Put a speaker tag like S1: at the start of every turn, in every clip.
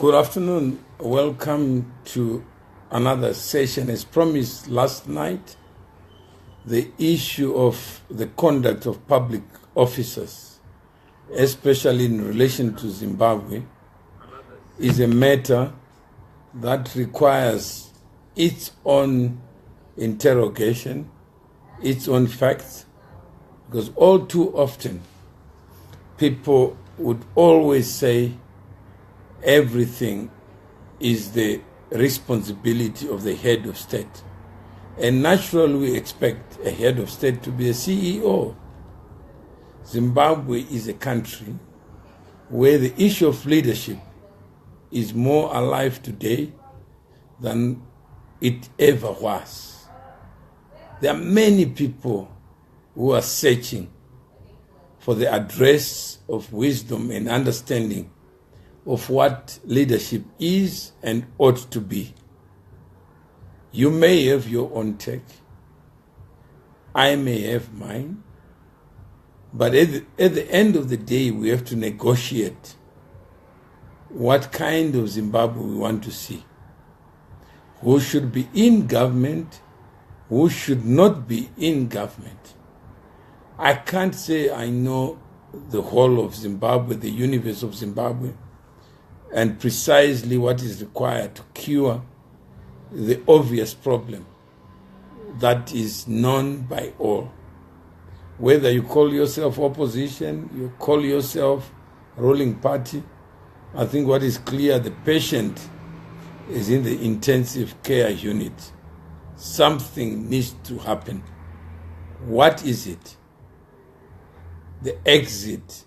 S1: Good afternoon. Welcome to another session. As promised last night, the issue of the conduct of public officers, especially in relation to Zimbabwe, is a matter that requires its own interrogation, its own facts, because all too often people would always say everything is the responsibility of the head of state. And naturally, we expect a head of state to be a CEO. Zimbabwe is a country where the issue of leadership is more alive today than it ever was. There are many people who are searching for the address of wisdom and understanding of what leadership is and ought to be. You may have your own take. I may have mine. But at the end of the day, we have to negotiate what kind of Zimbabwe we want to see. Who should be in government, who should not be in government. I can't say I know the whole of Zimbabwe, the universe of Zimbabwe, and precisely what is required to cure the obvious problem that is known by all. Whether you call yourself opposition, you call yourself ruling party, I think what is clear, the patient is in the intensive care unit. Something needs to happen. What is it? The exit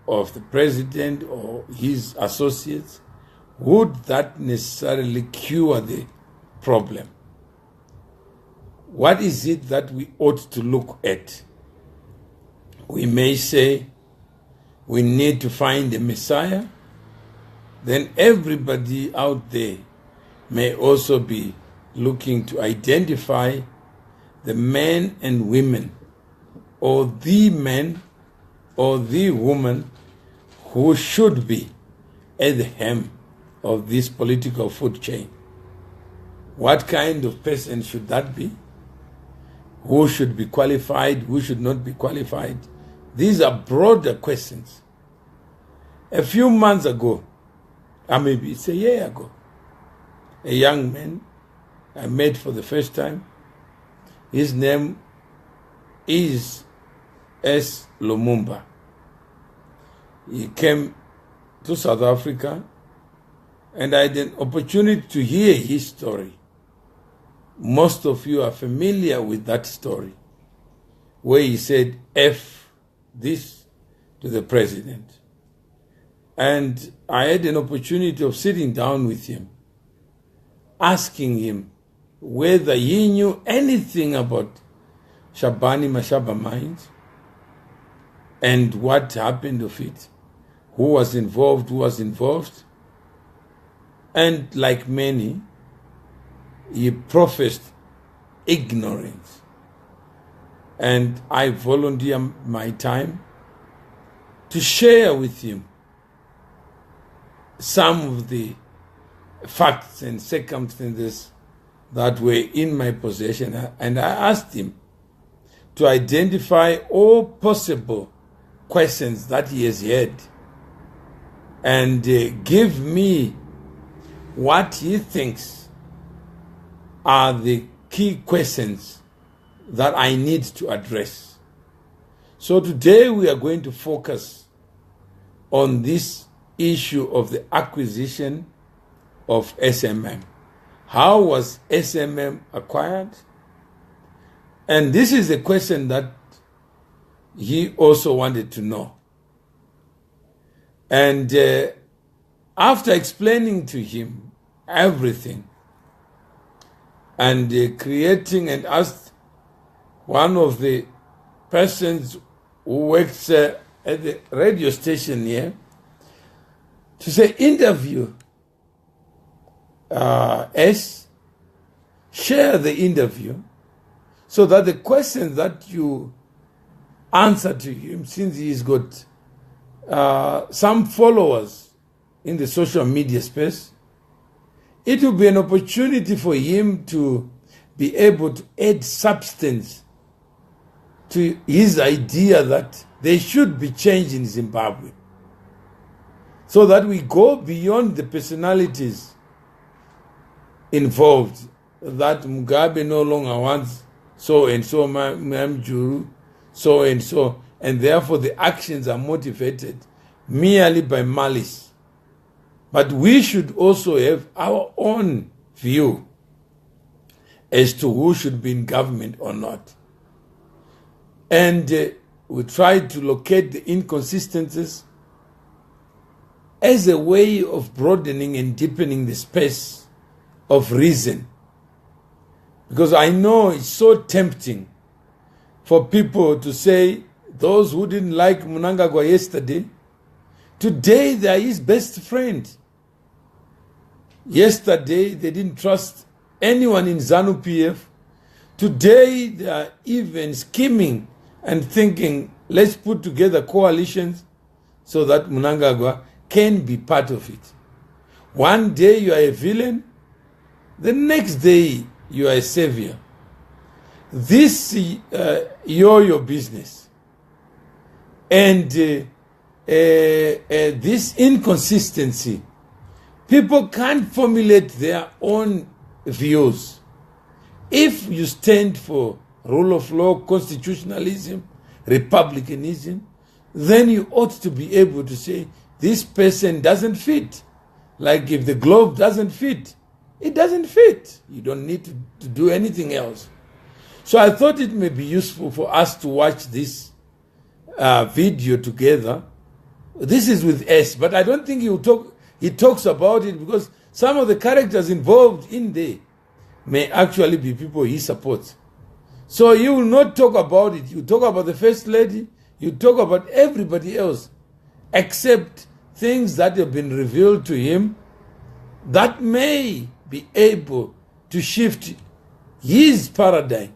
S1: of the president or his associates, would that necessarily cure the problem? What is it that we ought to look at? We may say we need to find a Messiah. Then everybody out there may also be looking to identify the men and women, or the men or the woman who should be at the hem of this political food chain. What kind of person should that be? Who should be qualified? Who should not be qualified? These are broader questions. A few months ago, or maybe it's a year ago, a young man I met for the first time. His name is S. Lumumba. He came to South Africa, and I had an opportunity to hear his story. Most of you are familiar with that story, where he said F this to the president. And I had an opportunity of sitting down with him, asking him whether he knew anything about Shabani Mashaba mines and what happened of it, who was involved. And like many, he professed ignorance. And I volunteer my time to share with him some of the facts and circumstances that were in my possession. And I asked him to identify all possible questions that he has had and give me what he thinks are the key questions that I need to address. So today we are going to focus on this issue of the acquisition of SMM. How was SMM acquired? And this is a question that he also wanted to know. And after explaining to him everything and creating, and asked one of the persons who works at the radio station here to say, interview S, share the interview so that the questions that you answer to him, since he's got some followers in the social media space, it will be an opportunity for him to be able to add substance to his idea that there should be change in Zimbabwe, so that we go beyond the personalities involved, that Mugabe no longer wants so and so, Mamjuru, so and so, and therefore the actions are motivated merely by malice. But we should also have our own view as to who should be in government or not. And we try to locate the inconsistencies as a way of broadening and deepening the space of reason. Because I know it's so tempting for people to say, those who didn't like Mnangagwa yesterday, today they are his best friend. Yesterday they didn't trust anyone in ZANU-PF. Today they are even scheming and thinking, let's put together coalitions so that Mnangagwa can be part of it. One day you are a villain, the next day you are a savior. This your business. And this inconsistency, people can't formulate their own views. If you stand for rule of law, constitutionalism, republicanism, then you ought to be able to say, this person doesn't fit. Like if the globe doesn't fit, it doesn't fit. You don't need to do anything else. So I thought it may be useful for us to watch this video together. This is with S, but I don't think he talks about it, because some of the characters involved in there may actually be people he supports. So he will not talk about it. You talk about the First Lady, you talk about everybody else, except things that have been revealed to him that may be able to shift his paradigm.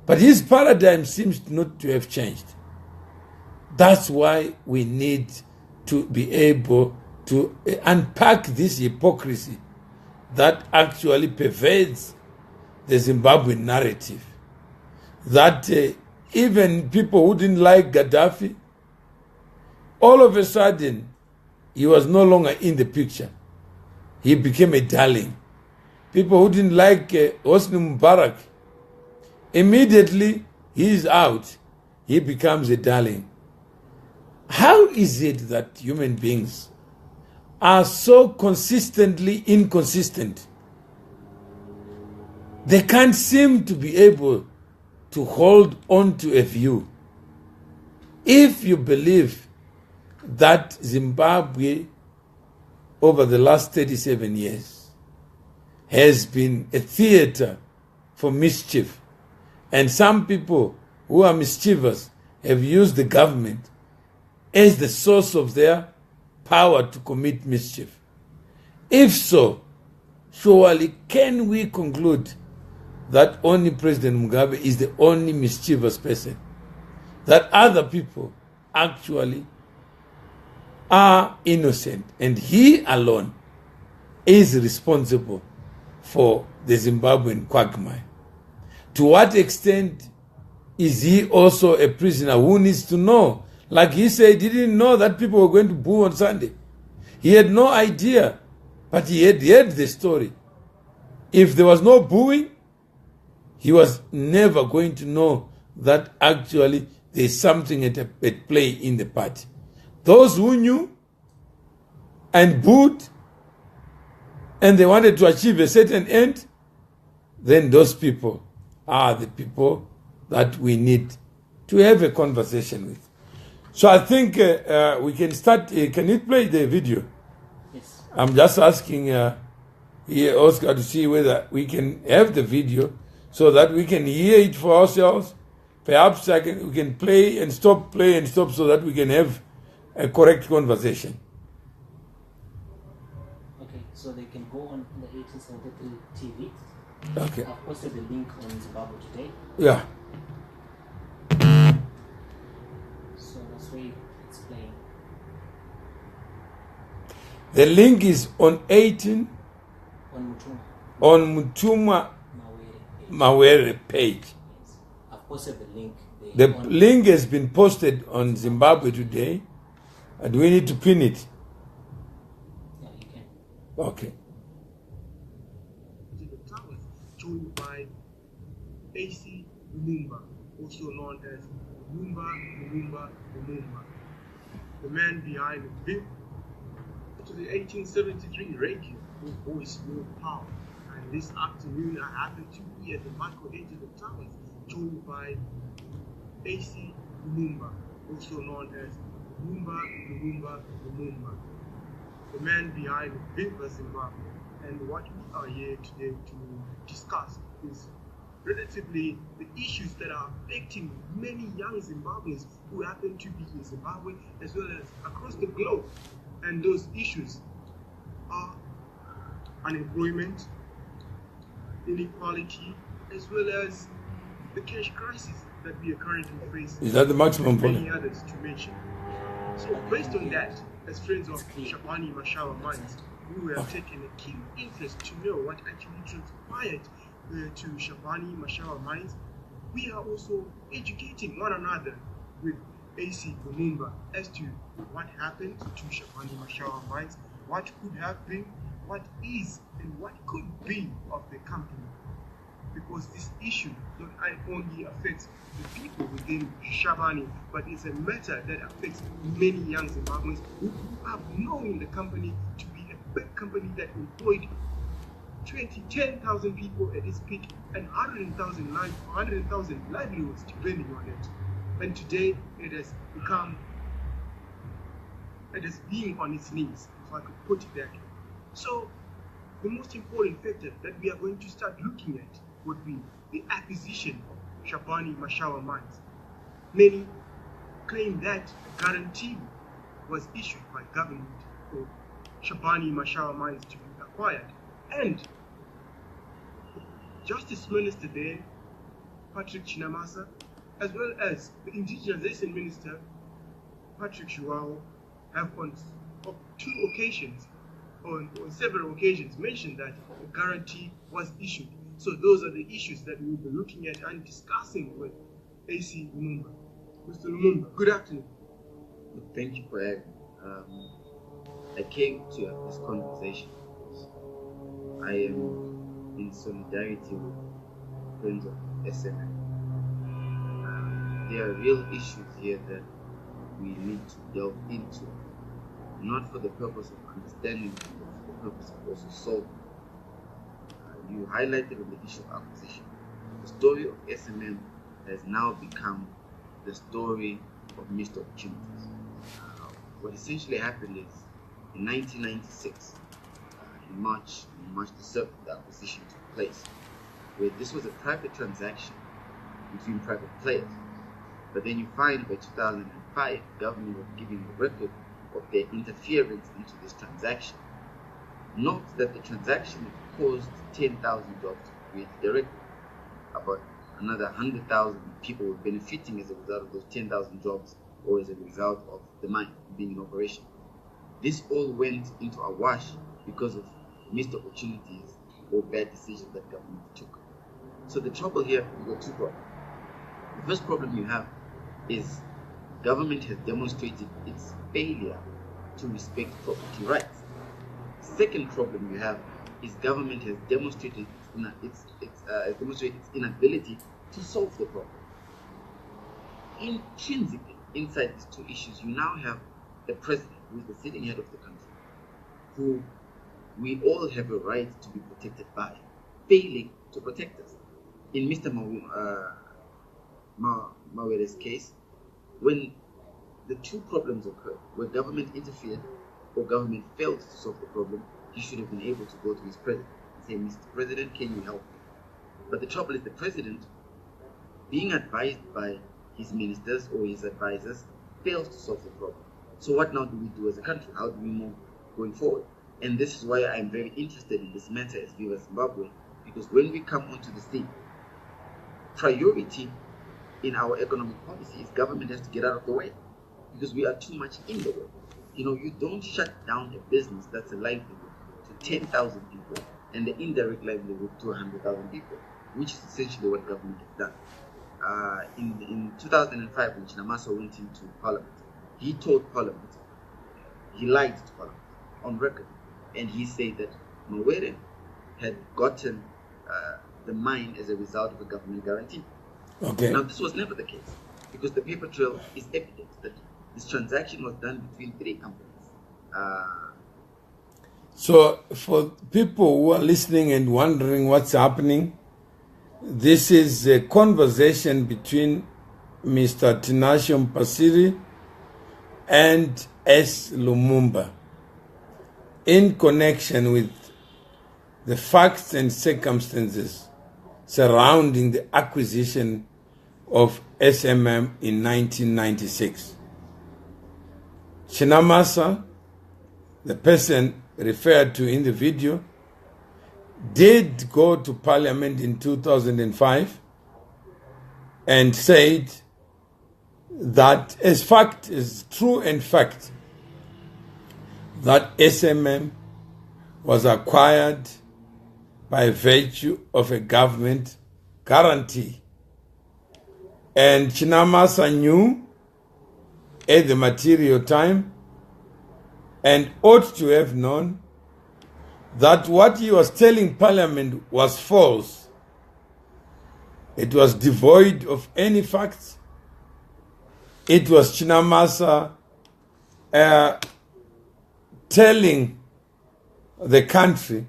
S1: But his paradigm seems not to have changed. That's why we need to be able to unpack this hypocrisy that actually pervades the Zimbabwean narrative. That even people who didn't like Gaddafi, all of a sudden, he was no longer in the picture. He became a darling. People who didn't like Hosni Mubarak, immediately he is out. He becomes a darling. How is it that human beings are so consistently inconsistent? They can't seem to be able to hold on to a view. If you believe that Zimbabwe over the last 37 years has been a theater for mischief, and some people who are mischievous have used the government as the source of their power to commit mischief. If so, surely can we conclude that only President Mugabe is the only mischievous person, that other people actually are innocent, and he alone is responsible for the Zimbabwean quagmire? To what extent is he also a prisoner who needs to know? Like he said, he didn't know that people were going to boo on Sunday. He had no idea, but he had heard the story. If there was no booing, he was never going to know that actually there's something at play in the party. Those who knew and booed, and they wanted to achieve a certain end, then those people are the people that we need to have a conversation with. So I think we can start. Can you play the video?
S2: Yes.
S1: I'm just asking here, Oscar, to see whether we can have the video so that we can hear it for ourselves. Perhaps we can play and stop so that we can have a correct conversation.
S2: Okay, so they can go on the 1873 TV.
S1: Okay.
S2: I've posted the link on Zimbabwe Today.
S1: Yeah.
S2: So that's where it's playing.
S1: The link is on 18
S2: on Mutumwa
S1: on Mutumwa
S2: Mawere page.
S1: Mawere page.
S2: Yes. I've posted the link there.
S1: The link has been posted on Zimbabwe Today. Do we need to pin it?
S2: Yeah, you can.
S1: Okay.
S3: The towers joined by AC Lumumba, also known as Lumumba. The man behind the big to the 1873 radio with voice no power. And this afternoon I happened to be at the Microangelo Towers, joined by AC Lumumba, also known as Lumumba, the man behind the big Zimbabwe. And what we are here today to discuss is relatively the issues that are affecting many young Zimbabweans who happen to be in Zimbabwe as well as across the globe. And those issues are unemployment, inequality, as well as the cash crisis that we are currently facing.
S1: Is that the maximum
S3: and many
S1: point?
S3: others to mention. So based on that, as friends of Shabani Mashawa Mines, we have taken a keen interest to know what actually transpired to Shabani Mashawa Mines. We are also educating one another with AC Lumumba as to what happened to Shabani Mashawa Mines, what could have been, what is, and what could be of the company. Because this issue not only affects the people within Shabani, but it's a matter that affects many young Zimbabweans who grew up knowing the company to be a big company that employed 10,000 people at its peak and 100,000 livelihoods depending on it. And today it has being on its knees, if I could put it that way. So the most important factor that we are going to start looking at would be the acquisition of Shabani Mashawa Mines. Many claim that a guarantee was issued by government for Shabani Mashawa Mines to be acquired. And Justice Minister there, Patrick Chinamasa, as well as the Indigenization Minister, Patrick Shuao, have on several occasions mentioned that a guarantee was issued. So those are the issues that we will be looking at and discussing with AC Lumumba. Mr. Lumumba, good afternoon.
S4: Thank you for having me. I came to have this conversation because I am in solidarity with friends of SMM. There are real issues here that we need to delve into, not for the purpose of understanding, but for the purpose of also solving. You highlighted on the issue of acquisition. The story of SMM has now become the story of missed opportunities. What essentially happened is, in 1996, in March the 7th, the acquisition took place, where this was a private transaction between private players. But then you find by 2005, government was giving a record of their interference into this transaction. Note that the transaction caused 10,000 jobs to be created directly. About another 100,000 people were benefiting as a result of those 10,000 jobs, or as a result of the mine being in operation. This all went into a wash because of missed opportunities or bad decisions that government took. So the trouble here, we've got two problems. The first problem you have is government has demonstrated its failure to respect property rights. Second problem you have is government has demonstrated its inability to solve the problem. Intrinsically, inside these two issues, you now have the president, who is the sitting head of the country, who we all have a right to be protected by, failing to protect us. In Mr. Mawere's case, when the two problems occurred, where government interfered or government failed to solve the problem, he should have been able to go to his president and say, Mr. President, can you help me? But the trouble is the president, being advised by his ministers or his advisors, fails to solve the problem. So what now do we do as a country? How do we move going forward? And this is why I'm very interested in this matter as Viva Zimbabwe, because when we come onto the scene, priority in our economic policy is government has to get out of the way, because we are too much in the way. You don't shut down a business that's a livelihood to 10,000 people and the indirect livelihood to 100,000 people, which is essentially what government has done. In 2005, when Chinamasa went into Parliament, he told Parliament, he lied to Parliament on record, and he said that Mawere had gotten the mine as a result of a government guarantee.
S1: Okay.
S4: Now, this was never the case, because the paper trail is evident that this transaction was done between 3 companies.
S1: So, for people who are listening and wondering what's happening, this is a conversation between Mr. Tinashe Mpasiri and S. Lumumba in connection with the facts and circumstances surrounding the acquisition of SMM in 1996. Chinamasa, the person referred to in the video, did go to Parliament in 2005 and said that as true and fact that SMM was acquired by virtue of a government guarantee. And Chinamasa knew at the material time and ought to have known that what he was telling Parliament was false. It was devoid of any facts. It was Chinamasa telling the country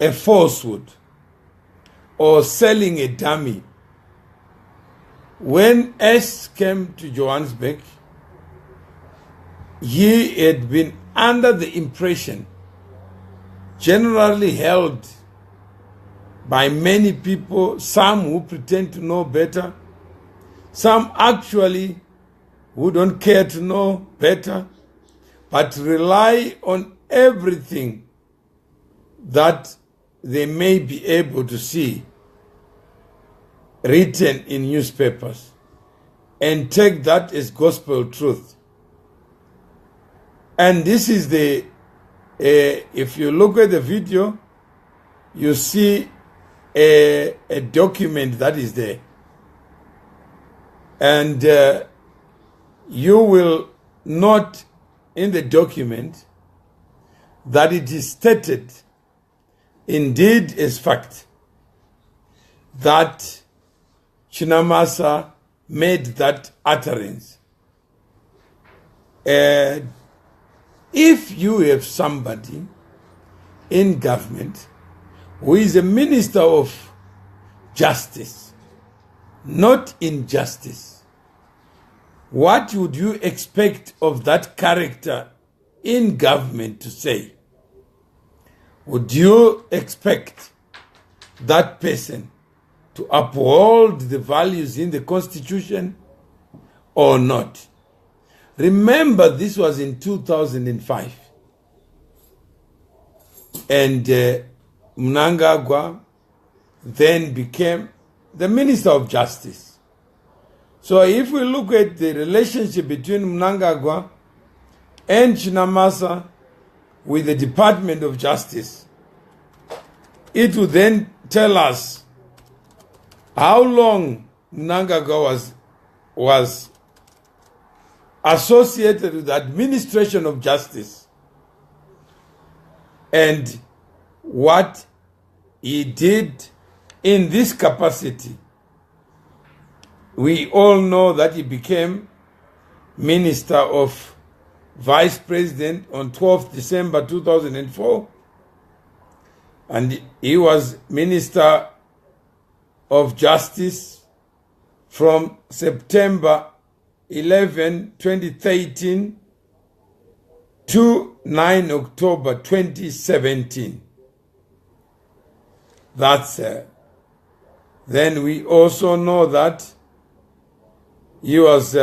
S1: a falsehood or selling a dummy. When S came to Johannesburg, he had been under the impression, generally held by many people, some who pretend to know better, some actually who don't care to know better, but rely on everything that they may be able to see written in newspapers and take that as gospel truth. And this is if you look at the video, you see a document that is there. And you will note in the document that it is stated, indeed as fact, that Chinamasa made that utterance. If you have somebody in government who is a minister of justice, not injustice, what would you expect of that character in government to say? Would you expect that person to uphold the values in the Constitution or not? Remember, this was in 2005. And Mnangagwa then became the Minister of Justice. So if we look at the relationship between Mnangagwa and Chinamasa with the Department of Justice, it would then tell us how long Mnangagwa was associated with the administration of justice and what he did in this capacity. We all know that he became Minister of Vice President on 12th December 2004, and he was Minister of Justice from September 11, 2013 to 9 October 2017. That's then we also know that he was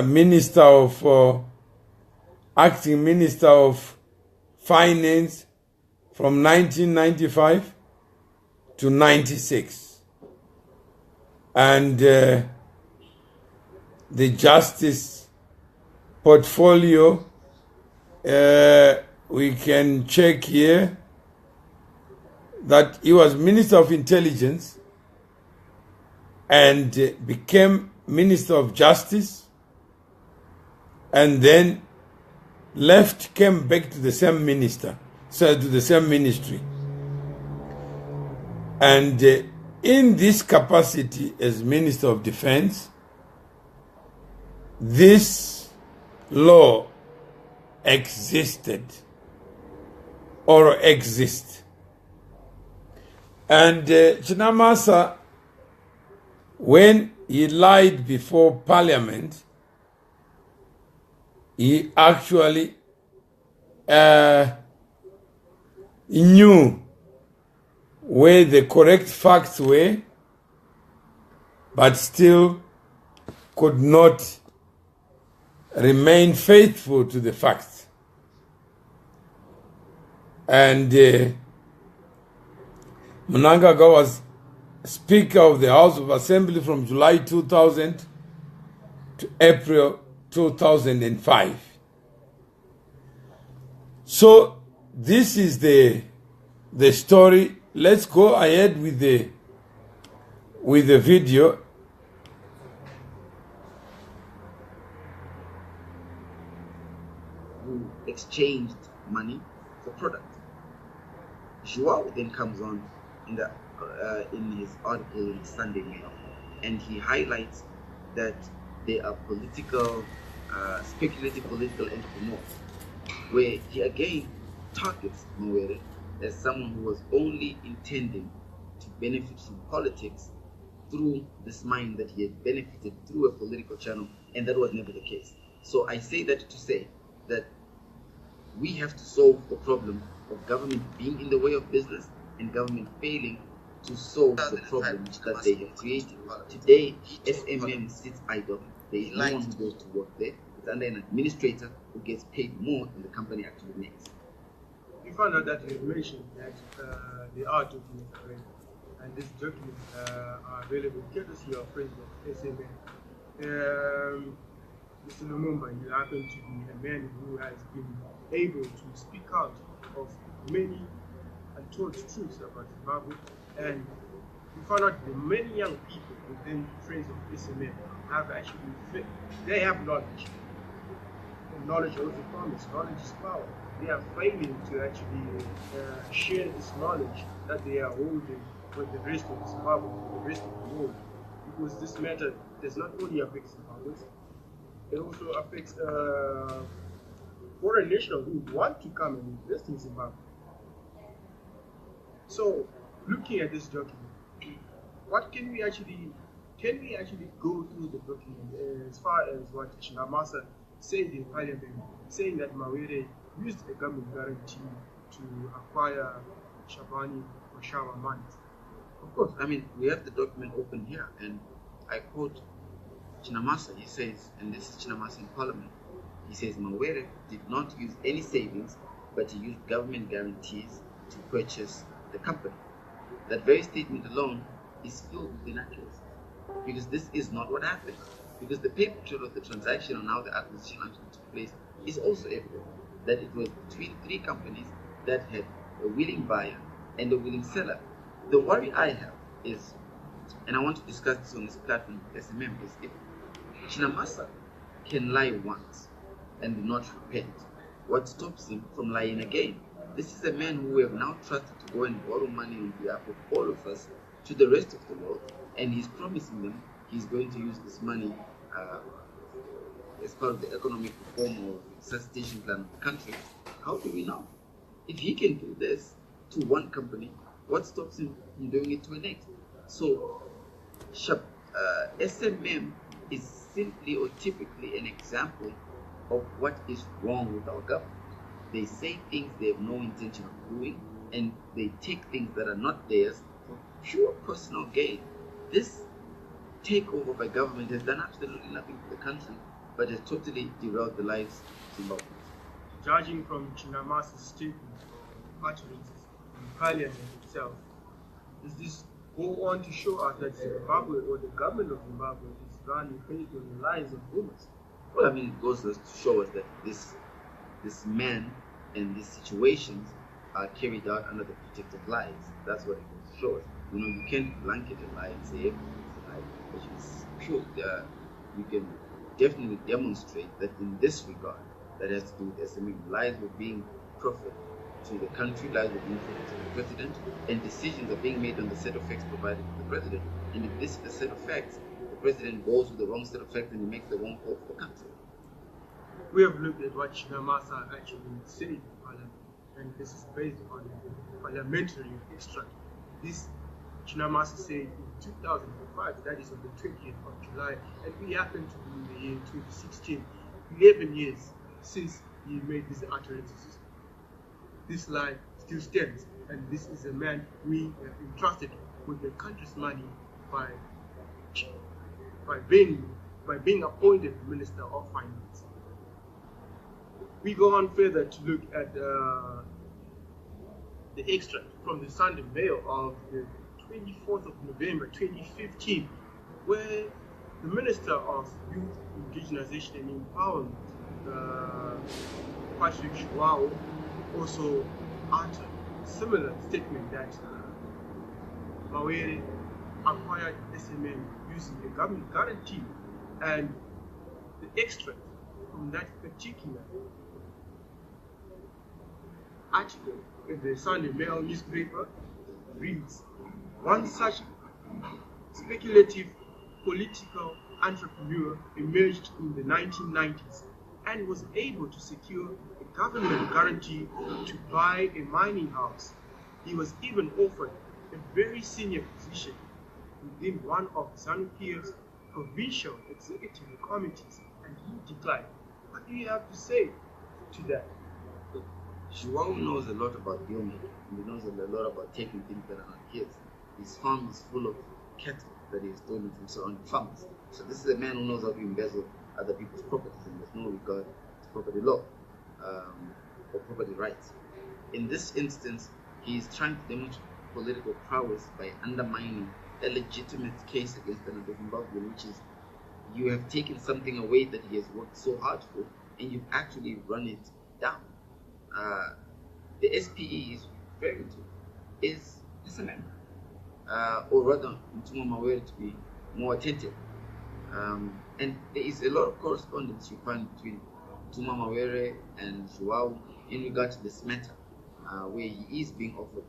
S1: Minister of Acting Minister of Finance from 1995 to 96. And the Justice portfolio, we can check here that he was Minister of Intelligence and became Minister of Justice, and then left, came back to the same minister, so to the same ministry. And in this capacity as Minister of Defense, this law existed or exists. And Chinamasa, when he lied before Parliament, he actually he knew where the correct facts were, but still could not remain faithful to the facts. And Mnangagwa was Speaker of the House of Assembly from July 2000 to April 2005. So this is the story. Let's go ahead with the video.
S4: Who exchanged money for product. Joao then comes on in his article in Sunday Mail, and he highlights that they are speculative political entrepreneurs, where he again targets Mawere as someone who was only intending to benefit from politics through this mind that he had benefited through a political channel, and that was never the case. So I say that to say that we have to solve the problem of government being in the way of business and government failing to solve the problems that they have created. Today, SMM sits idle. There is no one who goes to work there. It's under an administrator who gets paid more than the company actually makes.
S3: We found out that you mentioned that there are documents already, and these documents are available courtesy of friends of SMM. Mr. Lumumba, you happen to be a man who has been able to speak out of many untold truths about Zimbabwe, and we found out that many young people within friends of SMM have actually, they have knowledge. And knowledge also promise. Knowledge is power. They are failing to actually share this knowledge that they are holding with the rest of Zimbabwe, with the rest of the world, because this matter does not only affect Zimbabweans, it also affects foreign nationals who want to come and invest in Zimbabwe. So, looking at this document, what can we actually go through the document as far as what Chinamasa said in Parliament, saying that Mawere used a government guarantee to acquire Shabani Mashawa mines?
S4: Of course, I mean, we have the document open here, and I quote Chinamasa. He says, and this is Chinamasa in Parliament, he says Mawere did not use any savings, but he used government guarantees to purchase the company. That very statement alone is filled with inaccuracies, because this is not what happened. Because the paper trail of the transaction and how the acquisition actually took place is also evident that it was between three companies that had a willing buyer and a willing seller. The worry I have is, and I want to discuss this on this platform with SMM, is if Chinamasa can lie once and not repent, what stops him from lying again? This is a man who we have now trusted to go and borrow money on behalf of all of us to the rest of the world, and he's promising them he's going to use this money as part of the economic reform or resuscitation plan of the country. How do we know? If he can do this to one company, what stops him from doing it to the next? So, SMM is simply or typically an example of what is wrong with our government. They say things they have no intention of doing, and they take things that are not theirs for pure personal gain. This takeover by government has done absolutely nothing for the country, but has totally derailed the lives of Zimbabweans.
S3: Judging from Chinamasa's statement or utterances in Parliament itself, does this go on to show us that Zimbabwe or the government of Zimbabwe is running based on the lies of rumors?
S4: Well, I mean, it goes to show us that this man and these situations are carried out under the protective lies. That's what it goes to show us. You know, you can't blanket a lie and say everything's a lie, which is pure. You can definitely demonstrate that in this regard, that has to do with SME, lies were being proffered to the country, lies were being proffered to the president, and decisions are being made on the set of facts provided to the president. And if this is the set of facts, the president goes with the wrong set of facts and he makes the wrong call for the country.
S3: We have looked at what Chinamasa actually said in Parliament, and this is based on a parliamentary extract. This Chinamasa said in 2005, that is on the 20th of July, and we happen to be in the year 2016, 11 years since he made these utterances. This lie still stands, and this is a man we have entrusted with the country's money by being appointed Minister of Finance. We go on further to look at the extract from the Sunday Mail of the 24th of November 2015, where the Minister of Youth, Indigenization and Empowerment, Patrick Shuao, also uttered a similar statement that Mawere acquired SMM using a government guarantee, and the extract from that particular article in the Sunday Mail newspaper reads, one such speculative political entrepreneur emerged in the 1990s and was able to secure a government guarantee to buy a mining house. He was even offered a very senior position within one of ZANU-PF's provincial executive committees, and he declined. What do you have to say to that?
S4: Shuao knows a lot about deal making. He knows a lot about taking things that are not his. His farm is full of cattle that he has stolen from surrounding farmers. So this is a man who knows how to embezzle other people's properties, and there's no regard to property law or property rights. In this instance, he is trying to demonstrate political prowess by undermining a legitimate case against another Zimbabwean, which is you have taken something away that he has worked so hard for, and you've actually run it down. The SPE is referring to is SMM, or rather, Mtumwa Mawere to be more attentive. And there is a lot of correspondence you find between Mtumwa Mawere and Shuao in regard to this matter, where he is being offered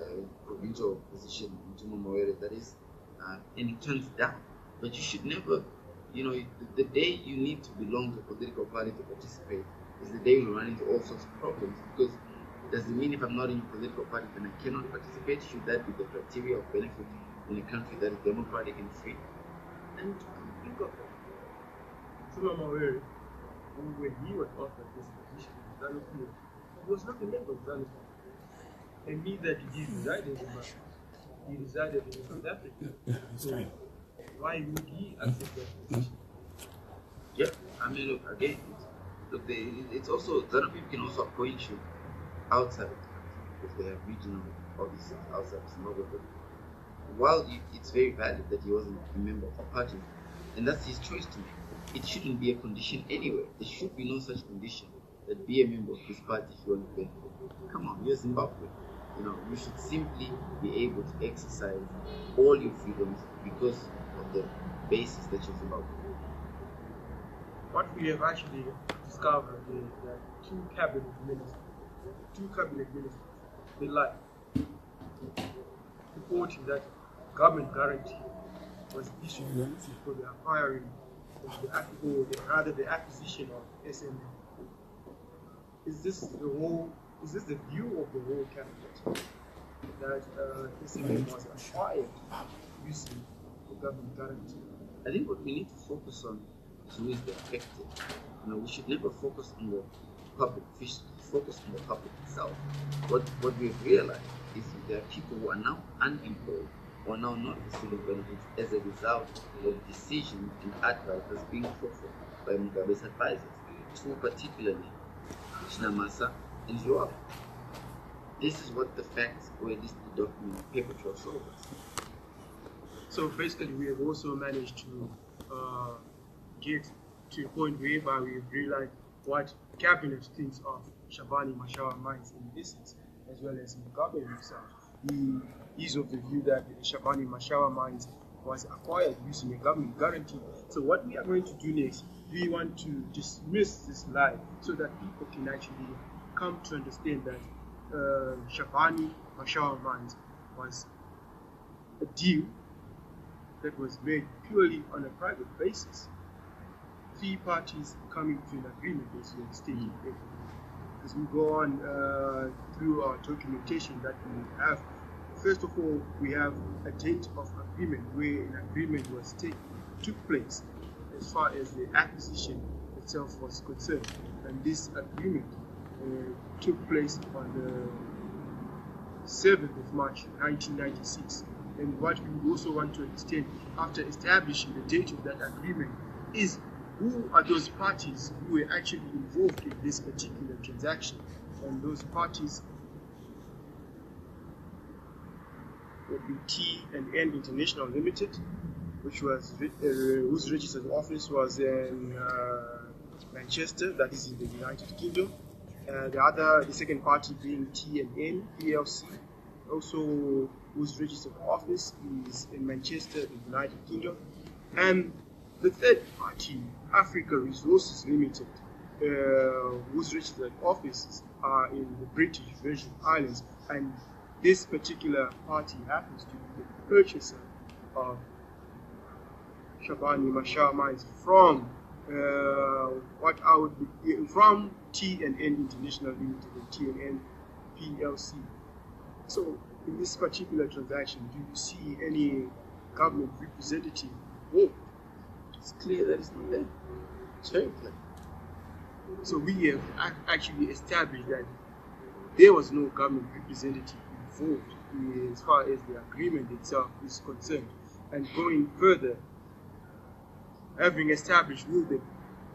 S4: a provincial position, Mtumwa Mawere, that is, and he turns down. But you should never, the day you need to belong to a political party to participate is the day we run into all sorts of problems, because does it mean if I'm not in a political party then I cannot participate? Should that be the criteria of benefit in a country that is democratic and free?
S3: And think of it. Mtumwa Mawere, when he was offered this position in ZANU-PF, he was not a member of ZANU-PF, and neither did he reside in Zimbabwe. He resided in South Africa. So why would he accept that position?
S4: Yeah, I mean, look, again, it's also, ZANU-PF can also appoint you outside of the country, because they have regional offices outside of Zimbabwe. But while it's very valid that he wasn't a member of the party, and that's his choice to make, it shouldn't be a condition anyway. There should be no such condition that be a member of this party if you want to benefit. Come on, you're Zimbabwe. You should simply be able to exercise all your freedoms because of the basis that you're Zimbabwe.
S3: What we have actually discovered is that two cabinet ministers, they lied, reporting that government guarantee was issued for the acquiring of the acquisition of SMM. Is this the view of the whole cabinet that SMM was acquired using the government guarantee?
S4: I think what we need to focus on is who is the affected. We should never focus on the public officials, focus on the public itself. What we've realized is that there are people who are now unemployed or now not receiving benefits as a result of decisions and advice that's being proffered by Mugabe's advisors, two particularly Chinamasa and Joao. This is what the facts, or at least the document paper trail shows us.
S3: So basically, we have also managed to get to a point whereby we've realized what cabinet thinks of Shabani Mashawa mines in essence, as well as Mugabe himself. He is of the view that the Shabani Mashawa mines was acquired using a government guarantee. So what we are going to do next, we want to dismiss this lie so that people can actually come to understand that Shabani Mashawa mines was a deal that was made purely on a private basis. 3 parties coming to an agreement, as you have stated. As we go on through our documentation that we have, first of all, we have a date of agreement where an agreement took place as far as the acquisition itself was concerned. And this agreement took place on the 7th of March 1996. And what we also want to understand after establishing the date of that agreement is who are those parties who were actually involved in this particular transaction. And those parties would be T&N International Limited, which was whose registered office was in Manchester, that is in the United Kingdom. The second party being T&N PLC, also whose registered office is in Manchester, in the United Kingdom. And the third party, Africa Resources Limited, whose registered offices are in the British Virgin Islands. And this particular party happens to be the purchaser of Shabani Mashawa mines from from T&N International Limited and T&N PLC. So in this particular transaction, do you see any government representative involved?
S4: It's clear that it's not there. It's very clear.
S3: So we have actually established that there was no government representative involved as far as the agreement itself is concerned. And going further, having established who the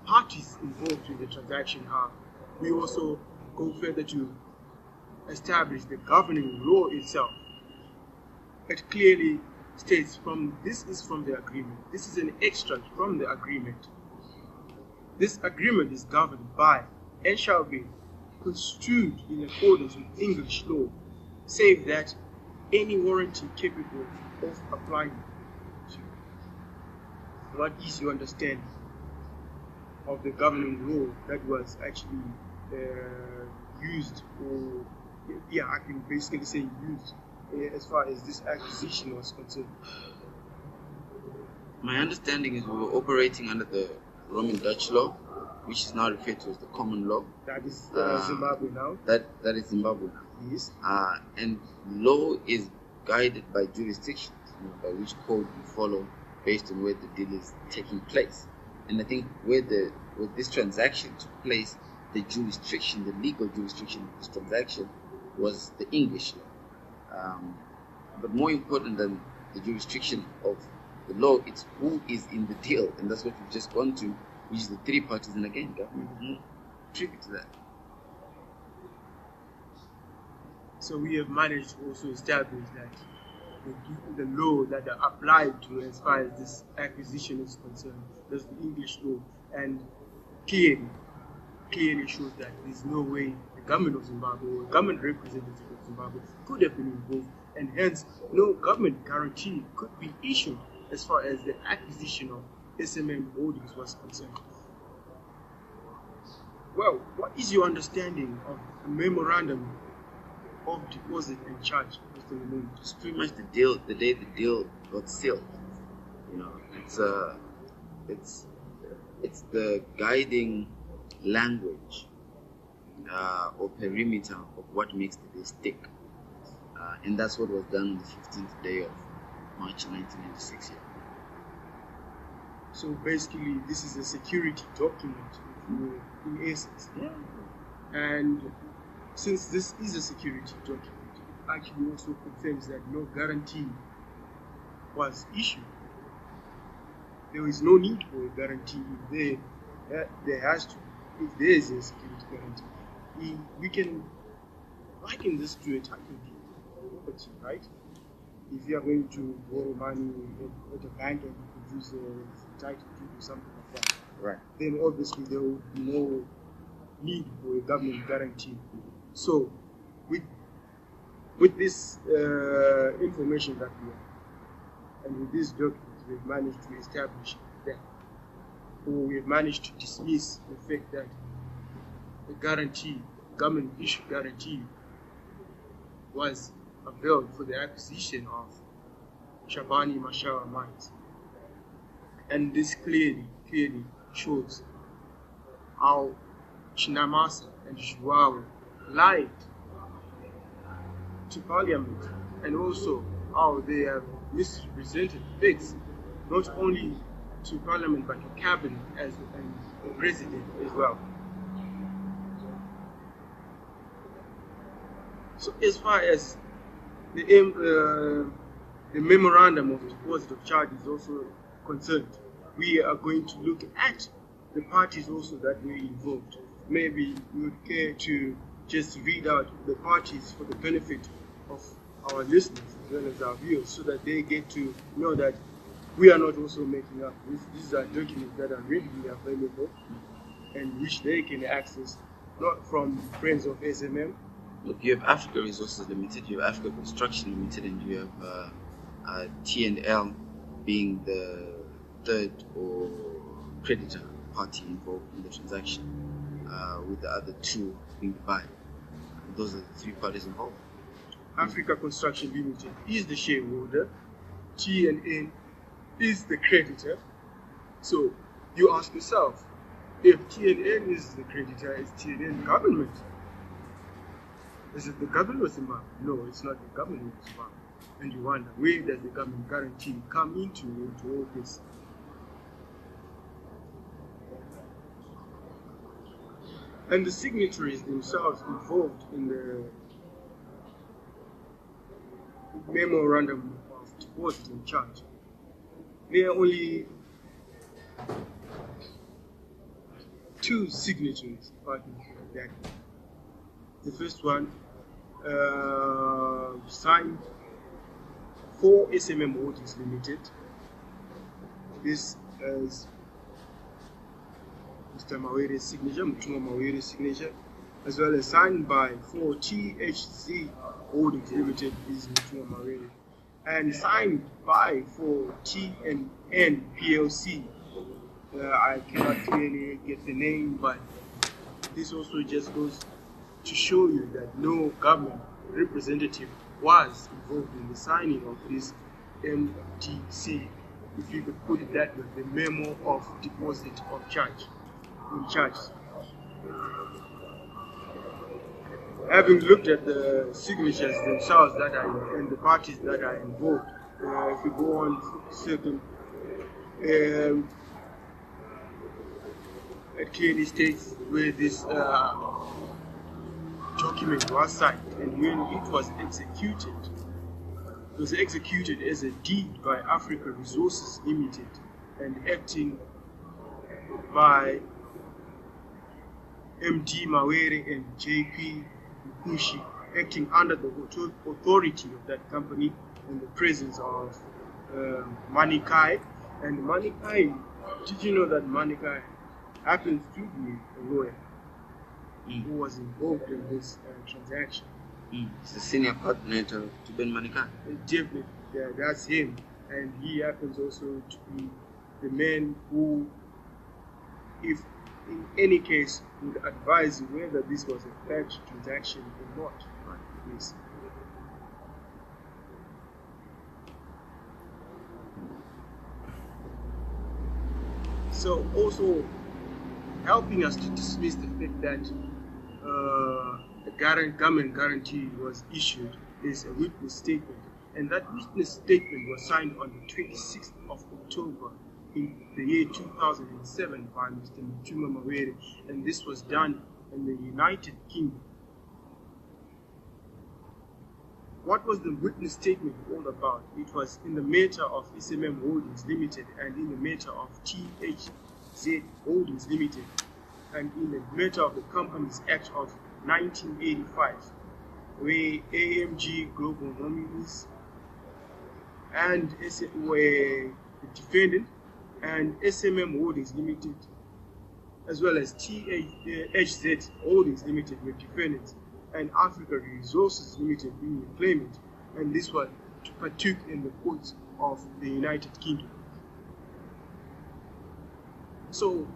S3: parties involved in the transaction are, we also go further to establish the governing law itself. It clearly states this is from the agreement. This is an extract from the agreement. This agreement is governed by and shall be construed in accordance with English law, save that any warranty capable of applying to. What is your understanding of the governing law that was actually used, or I can basically say used as far as this acquisition was concerned?
S4: My understanding is we were operating under the Roman Dutch law, which is now referred to as the common law.
S3: That is Zimbabwe now.
S4: That is Zimbabwe now.
S3: Yes.
S4: And law is guided by jurisdictions, by which code you follow based on where the deal is taking place. And I think where this transaction took place, the legal jurisdiction of this transaction was the English law. But more important than the jurisdiction of the law, it's who is in the deal, and that's what we've just gone to, which is the 3 parties, and again, government is not privy to that.
S3: So we have managed to also establish that the law that are applied to as far as this acquisition is concerned, that's the English law, and clearly shows that there's no way the government of Zimbabwe or government representative of Zimbabwe could have been involved, and hence no government guarantee could be issued as far as the acquisition of SMM holdings was concerned. Well, what is your understanding of the memorandum of deposit and charge, Mr. Lumumba?
S4: It's pretty much the deal, the day the deal got sealed. It's the guiding language or perimeter of what makes the day stick. And that's what was done on the 15th day of March 1996.
S3: So basically, this is a security document, in essence.
S4: Yeah.
S3: And since this is a security document, it actually also confirms that no guarantee was issued. There is no need for a guarantee if there is a security guarantee. We can liken this to a title deed, property, right? If you are going to borrow money at a bank and you produce a title deed or something like that,
S4: Right.
S3: then obviously there will be no need for a government guarantee. So, with this information that we have, and with these documents, we've managed to establish that, or we've managed to dismiss the fact that the guarantee, government issued guarantee, was availed for the acquisition of Shabani Mashawa mines. And this clearly shows how Chinamasa and Joao lied to Parliament, and also how they have misrepresented facts, not only to Parliament but to Cabinet and the President as well. So as far as the memorandum of deposit of charge is also concerned, we are going to look at the parties also that were involved. Maybe we would care to just read out the parties for the benefit of our listeners as well as our viewers, so that they get to know that we are not also making up. These are documents that are readily available and which they can access, not from friends of SMM.
S4: Look, you have Africa Resources Limited, you have Africa Construction Limited, and you have T&L being the third or creditor party involved in the transaction, with the other two being Dubai. Those are the three parties involved.
S3: Africa Construction Limited is the shareholder, T&N is the creditor. So you ask yourself, if T&N is the creditor, is T&N government? Is it the government of Zimbabwe? No, it's not the government of Zimbabwe. And you wonder, where does the government guarantee come into all this? And the signatories themselves involved in the memorandum of deposit and charge, there are only two signatories. That the first one signed for SMM Holdings Limited. This is Mr. Mawere's signature, Mutuma Mawere's signature, as well as signed by for THC Holdings Limited, is Mutuma Mawere, and signed by for TNN PLC. I cannot clearly get the name, but this also just goes to show you that no government representative was involved in the signing of this MTC, if you could put it that way, the memo of deposit of charge. In charge. Having looked at the signatures themselves that are and the parties that are involved, if we go on second, it clearly states where this document was signed and when it was executed. It was executed as a deed by Africa Resources Limited and acting by MD Mawere and JP Mkushi, acting under the authority of that company in the presence of Manikai. And Manikai, did you know that Manikai happens to be a lawyer who was involved in this transaction?
S4: He's the senior partner to Ben Manikai.
S3: Definitely, yeah, that's him. And he happens also to be the man who, if in any case, would advise you whether this was a fair transaction or not. Right, please. So also helping us to dismiss the fact that the government guarantee was issued is a witness statement, and that witness statement was signed on the 26th of October in the year 2007 by Mr. Mutuma Mawere, and this was done in the United Kingdom. What was the witness statement all about? It was in the matter of SMM Holdings Limited and in the matter of THZ Holdings Limited and in the matter of the Companies Act of 1985, where AMG Global Nominees and were the defendant, and SMM Holdings Limited as well as THZ Holdings Limited were defendants, and Africa Resources Limited being the claimant, and this one partook in the courts of the United Kingdom. So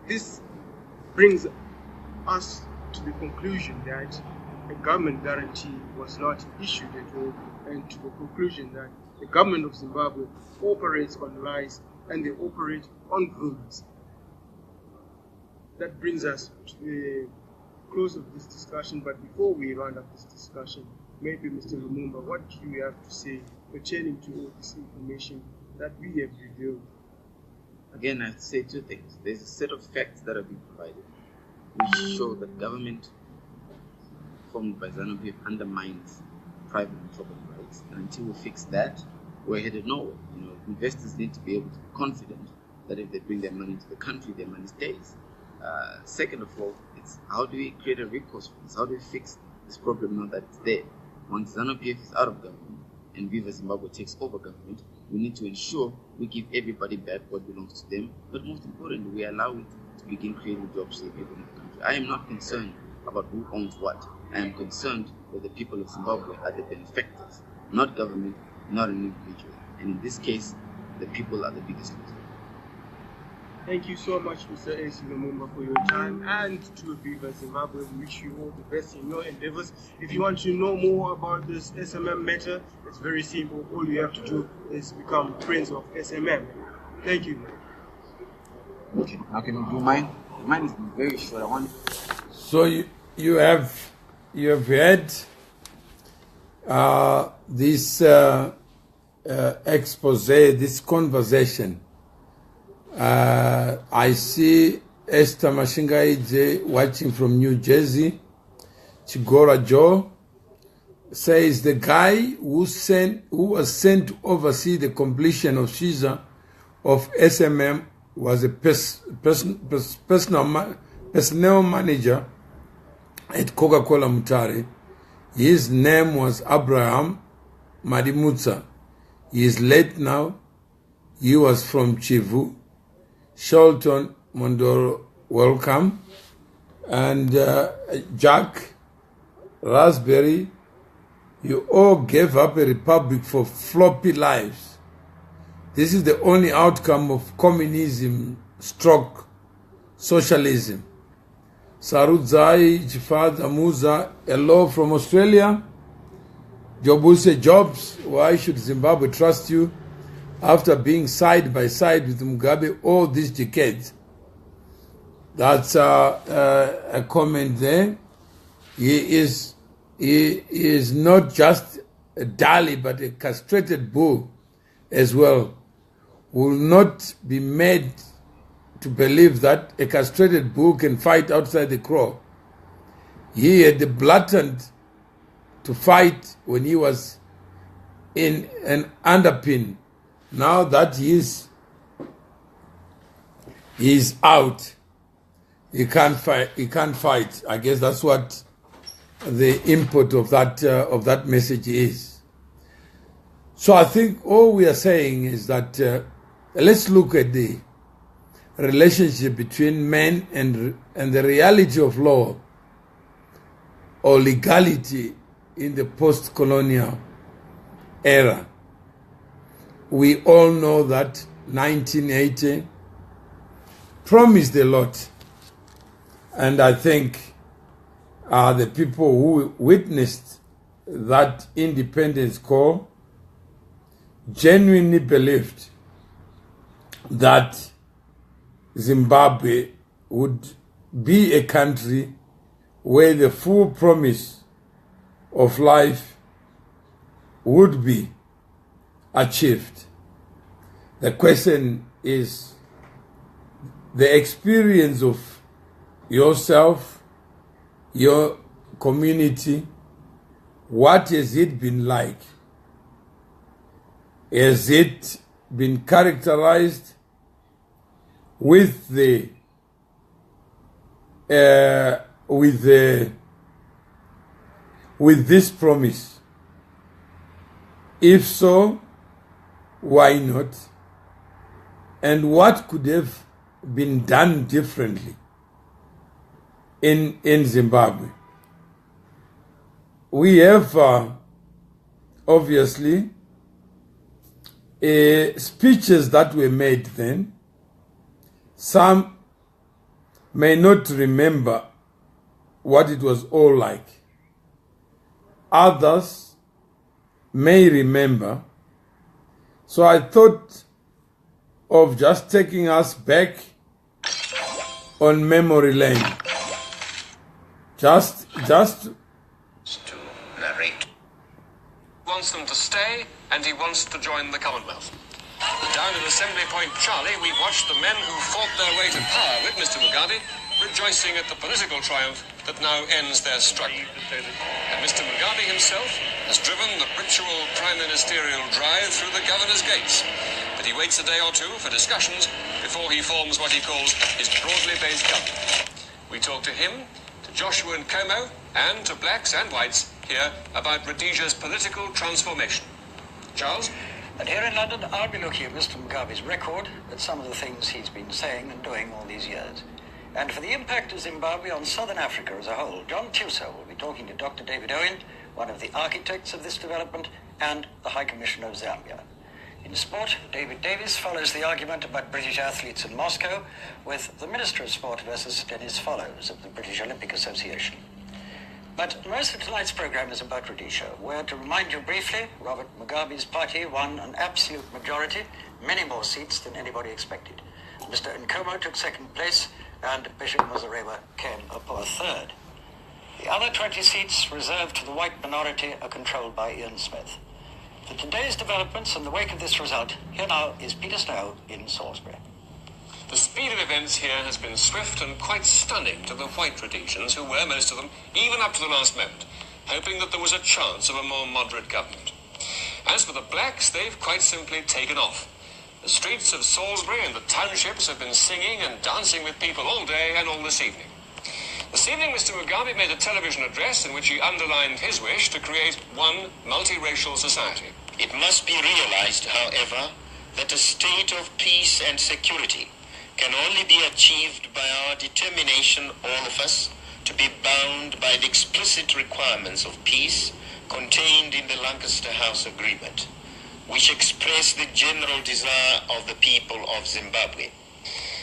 S3: this brings us to the conclusion that a government guarantee was not issued at all, and to the conclusion that the government of Zimbabwe operates on lies and they operate on rumors. That brings us to the close of this discussion, but before we round up this discussion, maybe Mr. Lumumba, what do you have to say pertaining to all this information that we have revealed?
S4: Again, I'd say two things. There's a set of facts that have been provided which show that government formed by ZANU-PF undermines private and property rights, and until we fix that, we're headed nowhere. Investors need to be able to be confident that if they bring their money into the country, their money stays. Second of all, it's how do we create a recourse for this? How do we fix this problem now that it's there? Once ZANU-PF is out of government and Viva Zimbabwe takes over government, we need to ensure we give everybody back what belongs to them, but most importantly, we allow it to begin creating jobs for the people in the country. I am not concerned about who owns what. I am concerned that the people of Zimbabwe are the benefactors, not government, not an individual. And in this case, the people are the biggest losers.
S3: Thank you so much, Mr. A.C. Lumumba, for your time, and to Viva Zimbabwe. We wish you all the best in your endeavors. If you want to know more about this SMM matter, it's very simple. All you have to do is become friends of SMM. Thank you.
S4: Okay, now can you do mine? Mine is very short. I want.
S1: So you have heard this expose, this conversation. I see Esther Mashingaidze watching from New Jersey. Chigora Joe says the guy who was sent to oversee the completion of Caesar of SMM was a personnel manager at Coca-Cola Mutare. His name was Abraham Madimutsa. He is late now. He was from Chivu. Sholton Mondoro, welcome. And Jack Raspberry, you all gave up a republic for floppy lives. This is the only outcome of communism stroke socialism. Sarudzai Jifad Amuza, hello from Australia. Jobuse Jobs, why should Zimbabwe trust you after being side by side with Mugabe all these decades? That's a comment there. He is not just a Dali, but a castrated bull as well. Will not be made to believe that a castrated bull can fight outside the crow. He had the blatant to fight when he was in an underpin. Now that he's out, he can't fight. I guess that's what the input of that message is. So I think all we are saying is that let's look at the relationship between men and the reality of law or legality in the post-colonial era. We all know that 1980 promised a lot. And I think the people who witnessed that independence call genuinely believed that Zimbabwe would be a country where the full promise of life would be achieved. The question is the experience of yourself, your community, what has it been like? Has it been characterized with this promise? If so, why not? And what could have been done differently in Zimbabwe. We have obviously speeches that were made then. Some may not remember what it was all like. Others may remember. So I thought of just taking us back on memory lane. Just
S5: to narrate. Wants them to stay, and he wants to join the Commonwealth. Down at Assembly Point Charlie, we watched the men who fought their way to power with Mr. Mugabe, rejoicing at the political triumph that now ends their struggle. And Mr. Mugabe himself has driven the ritual prime ministerial drive through the governor's gates. But he waits a day or two for discussions before he forms what he calls his broadly based government. We talk to him, to Joshua and Como, and to blacks and whites here about Rhodesia's political transformation. Charles?
S6: And here in London, I'll be looking at Mr. Mugabe's record, at some of the things he's been saying and doing all these years. And for the impact of Zimbabwe on Southern Africa as a whole, John Tuso will be talking to Dr. David Owen, one of the architects of this development, and the High Commissioner of Zambia. In sport, David Davies follows the argument about British athletes in Moscow with the Minister of Sport versus Dennis Follows of the British Olympic Association. But most of tonight's program is about Rhodesia, where, to remind you briefly, Robert Mugabe's party won an absolute majority, many more seats than anybody expected. Mr. Nkomo took second place, and Bishop Muzarewa came a poor third. The other 20 seats reserved to the white minority are controlled by Ian Smith. For today's developments in the wake of this result, here now is Peter Snow in Salisbury.
S5: The speed of events here has been swift and quite stunning to the white Rhodesians, who were, most of them, even up to the last moment, hoping that there was a chance of a more moderate government. As for the blacks, they've quite simply taken off. The streets of Salisbury and the townships have been singing and dancing with people all day and all this evening. This evening, Mr. Mugabe made a television address in which he underlined his wish to create one multiracial society.
S7: It must be realized, however, that a state of peace and security can only be achieved by our determination, all of us, to be bound by the explicit requirements of peace contained in the Lancaster House Agreement, which express the general desire of the people of Zimbabwe.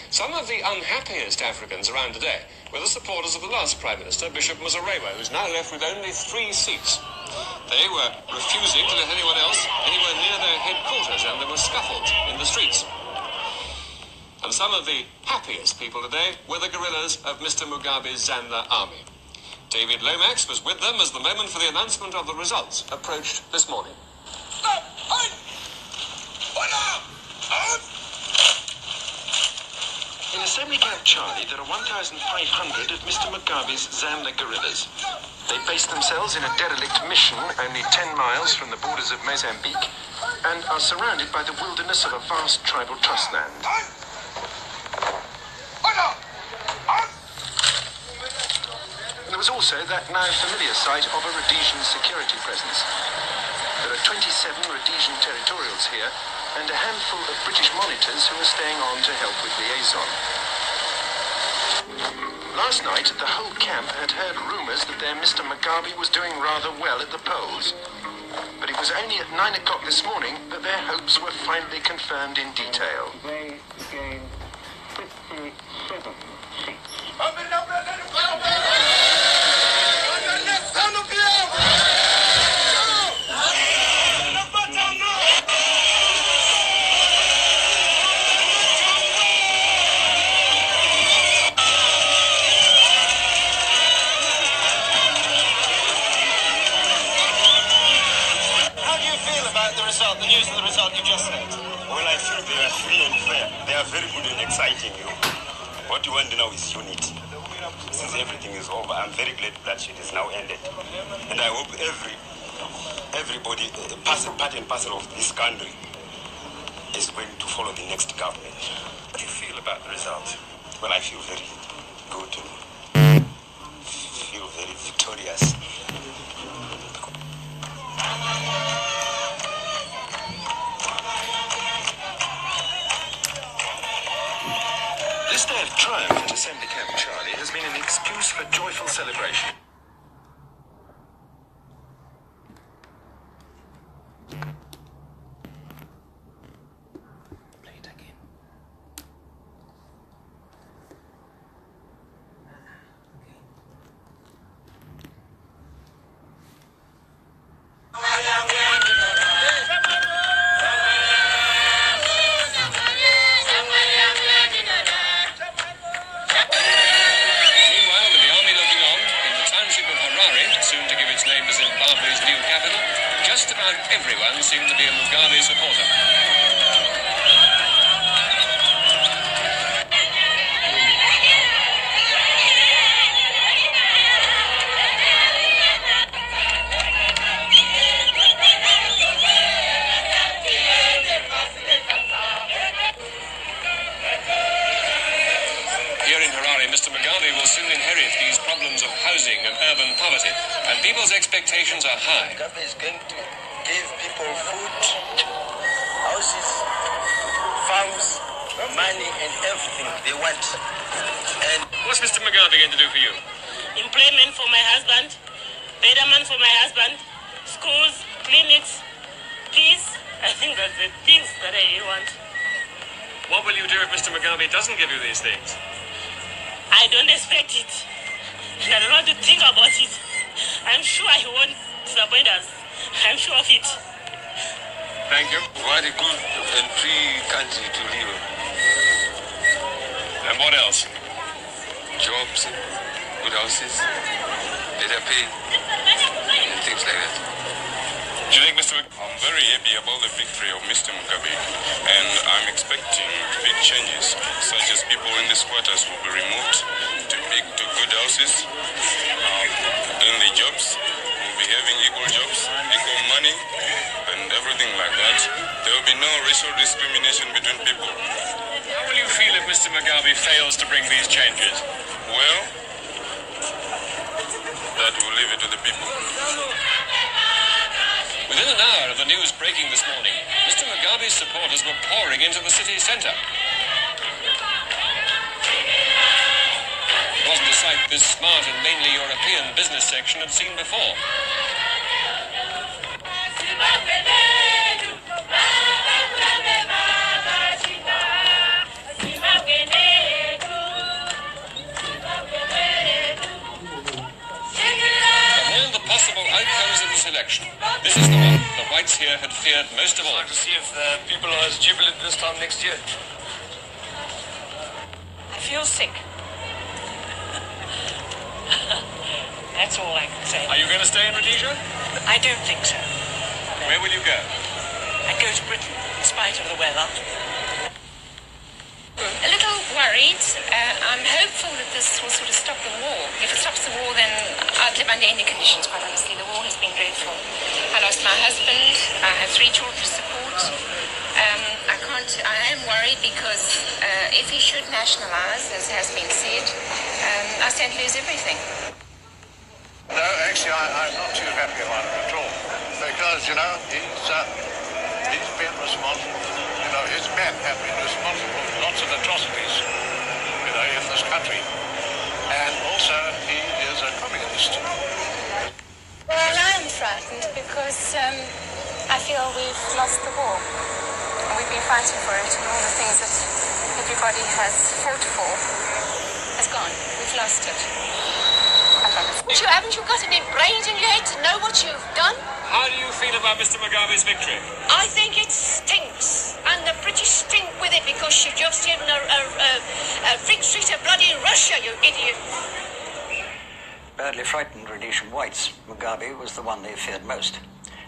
S5: Some of the unhappiest Africans around today were the supporters of the last Prime Minister, Bishop Muzarewa, who's now left with only 3 seats. They were refusing to let anyone else anywhere near their headquarters, and there were scuffles in the streets. And some of the happiest people today were the guerrillas of Mr. Mugabe's Zanda army. David Lomax was with them as the moment for the announcement of the results approached this morning.
S8: In Assembly Camp Charlie, there are 1,500 of Mr. Mugabe's Zanda guerrillas. They base themselves in a derelict mission only 10 miles from the borders of Mozambique and are surrounded by the wilderness of a vast tribal trust land. There was also that now familiar sight of a Rhodesian security presence. There are 27 Rhodesian territorials here and a handful of British monitors who are staying on to help with liaison. Last night, the whole camp had heard rumours that their Mr. Mugabe was doing rather well at the polls. But it was only at 9 o'clock this morning that their hopes were finally confirmed in detail.
S6: They gained 57 seats.
S8: The news of the result you just heard.
S9: Well, I feel they are free and fair. They are very good and exciting, you know. What you want now is unity. Since everything is over, I'm very glad bloodshed is now ended. And I hope everybody, part and parcel of this country, is going to follow the next government. What do you feel about the result? Well, I feel very good. Feel very victorious.
S8: triumph at Assembly Camp Charlie has been an excuse for joyful celebration.
S2: Play it again.
S5: Meanwhile, with the army looking on, in the township of Harare, soon to give its name to Zimbabwe's new capital, just about everyone seemed to be a Mugabe supporter. Here in Harare, Mr. Mugabe will soon inherit these problems of housing and urban poverty, and people's expectations are high.
S7: Mugabe is going to give people food, houses, farms, money, and everything they want. And
S5: What's Mr. Mugabe going to do for you?
S10: Employment for my husband, betterment for my husband, schools, clinics, peace. I think that's the things that I want.
S5: What will you do if Mr. Mugabe doesn't give you these things?
S10: I don't expect it. I don't want to think about it. I'm sure he won't disappoint us. I'm sure of it.
S5: Thank you.
S7: what a good and free country to live in.
S5: And what else?
S7: Jobs, good houses, better pay, and things like that.
S5: Do you think Mr. Mugabe...
S11: I'm very happy about the victory of Mr. Mugabe, and I'm expecting big changes, such as people in the squatters will be removed to good houses, in the jobs, we'll be having equal jobs, equal money, and everything like that. There will be no racial discrimination between people.
S5: How will you feel if Mr. Mugabe fails to bring these changes?
S11: Well, that will leave it to the people.
S5: Within an hour of the news breaking this morning, Mr. Mugabe's supporters were pouring into the city centre. It wasn't a sight this smart and mainly European business section had seen before. Possible outcomes of this election. This is the one the whites here had feared most of all.
S7: To see if people are as jubilant this time next year.
S10: I feel sick. That's all I can say.
S5: Are you going to stay in Rhodesia?
S10: I don't think so.
S5: Where will you go?
S10: I go to Britain, in spite of the weather.
S12: A little worried. I'm hopeful that this will sort of stop the war. If it stops the war, then I'd live under any conditions, quite honestly. The war has been dreadful. I lost my husband. I have 3 children to support. I am worried because if he should nationalise, as has been said, I stand to lose everything.
S13: No, actually, I'm not too happy about it at all. Because, you know, he's been responsible. You know, his men have been responsible for lots of atrocities, you know, in this country. And also, he is a communist.
S12: Well, I am frightened because I feel we've lost the war. And we've been fighting for it, and all the things that everybody has fought for has gone. We've lost it. Haven't you got any brains in your head to know what you've done?
S5: How do you feel about Mr. Mugabe's victory?
S12: I think it stinks, and the British stink with it because you've just given a victory to bloody Russia, you idiot.
S6: Badly frightened Rhodesian whites, Mugabe was the one they feared most.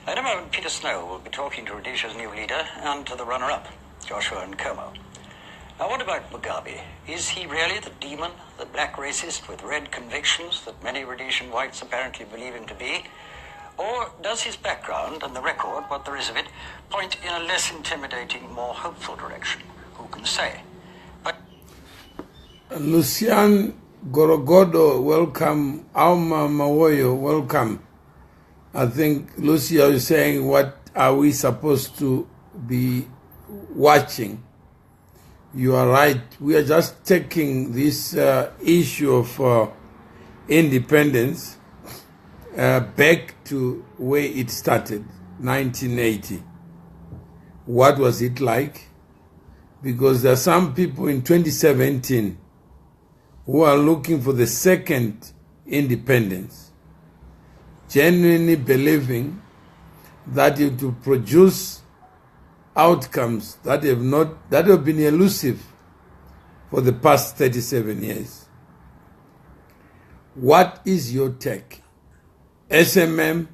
S6: In a moment, Peter Snow will be talking to Rhodesia's new leader and to the runner-up, Joshua Nkomo. Now, what about Mugabe? Is he really the demon, the black racist with red convictions that many Rhodesian whites apparently believe him to be? Or does his background and the record, what there is of it, point in a less intimidating, more hopeful direction? Who can say? But
S1: Lucian Gorogodo, welcome. Alma Mawoyo, welcome. I think Lucia is saying, what are we supposed to be watching? You are right. We are just taking this issue of independence back to where it started, 1980. What was it like? Because there are some people in 2017 who are looking for the second independence, genuinely believing that it will produce outcomes that have been elusive for the past 37 years. What is your take? SMM,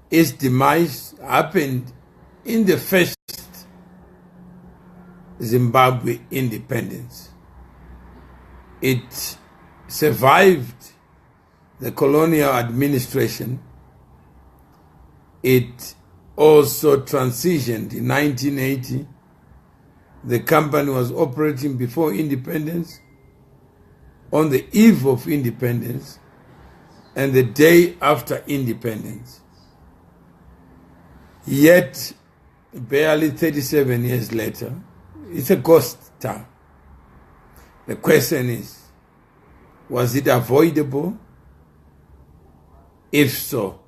S1: its demise happened in the first Zimbabwe independence. It survived the colonial administration. It also transitioned in 1980. The company was operating before independence, on the eve of independence, and the day after independence. Yet, barely 37 years later, it's a ghost town. The question is, was it avoidable? If so,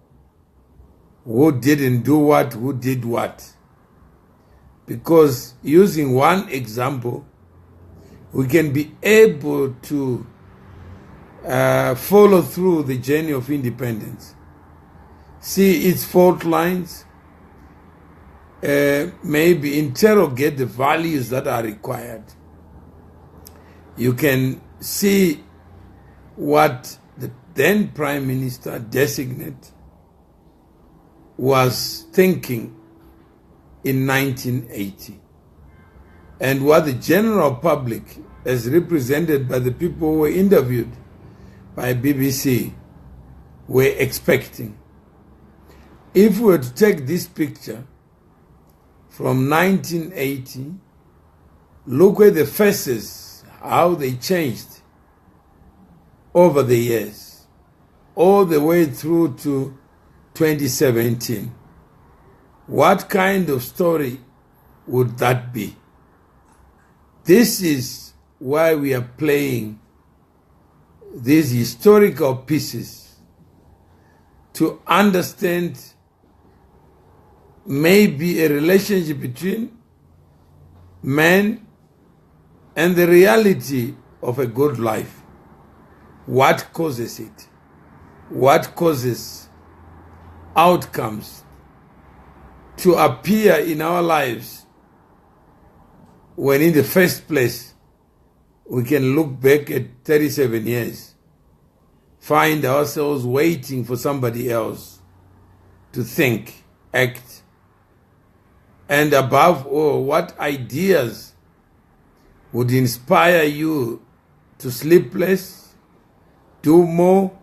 S1: who didn't do what, who did what? Because using one example, we can be able to follow through the journey of independence, see its fault lines, maybe interrogate the values that are required. You can see what the then Prime Minister designate was thinking in 1980, and what the general public, as represented by the people who were interviewed by BBC, were expecting. If we were to take this picture from 1980, look at the faces, how they changed over the years, all the way through to 2017. What kind of story would that be? This is why we are playing these historical pieces, to understand maybe a relationship between man and the reality of a good life. What causes it? What causes outcomes to appear in our lives when in the first place we can look back at 37 years, find ourselves waiting for somebody else to think, act, and above all, what ideas would inspire you to sleep less, do more,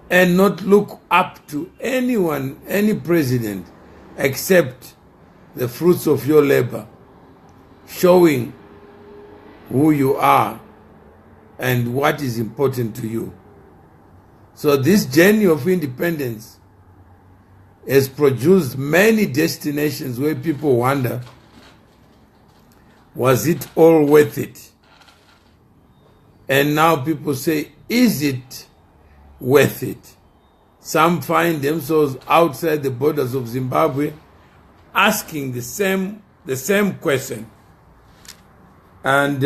S1: and not look up to anyone, any president, except the fruits of your labor, showing who you are and what is important to you. So this journey of independence has produced many destinations where people wonder, was it all worth it? And now people say, is it worth it? Some find themselves outside the borders of Zimbabwe asking the same question. And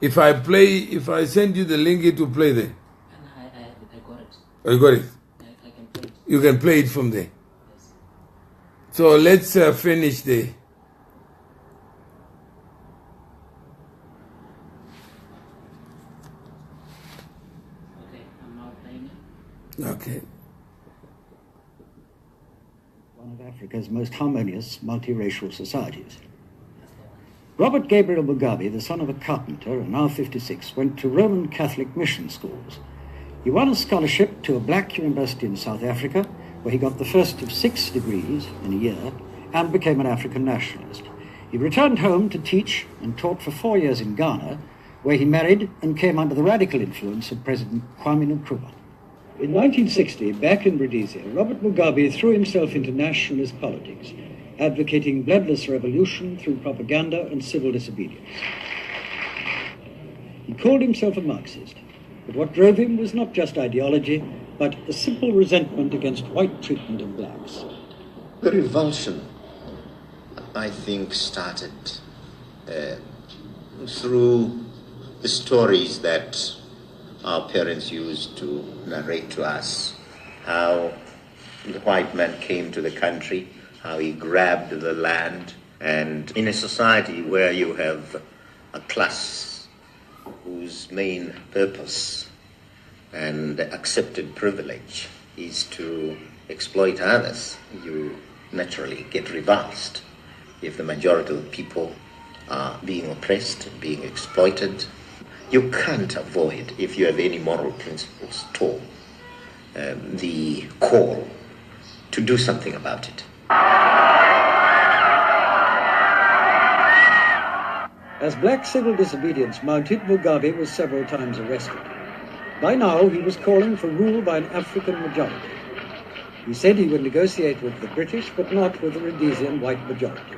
S1: if I send you the link, it will play there.
S2: I got it.
S1: Oh, you got it?
S2: I can play it.
S1: You can play it from there.
S2: Yes.
S1: So let's finish there.
S2: Okay, I'm now playing it.
S1: Okay.
S6: One of Africa's most harmonious multiracial societies. Robert Gabriel Mugabe, the son of a carpenter and now 56, went to Roman Catholic mission schools. He won a scholarship to a black university in South Africa, where he got the first of 6 degrees in a year and became an African nationalist. He returned home to teach and taught for 4 years in Ghana, where he married and came under the radical influence of President Kwame Nkrumah. In 1960, back in Rhodesia, Robert Mugabe threw himself into nationalist politics.
S14: advocating bloodless revolution through propaganda and civil disobedience. He called himself a Marxist, but what drove him was not just ideology, but a simple resentment against white treatment of blacks.
S7: The revulsion, I think, started through the stories that our parents used to narrate to us, how the white man came to the country, how he grabbed the land, and in a society where you have a class whose main purpose and accepted privilege is to exploit others, you naturally get revulsed if the majority of the people are being oppressed, being exploited. You can't avoid, if you have any moral principles at all, the call to do something about it.
S14: As black civil disobedience mounted, Mugabe was several times arrested. By now, he was calling for rule by an African majority. He said he would negotiate with the British, but not with the Rhodesian white majority.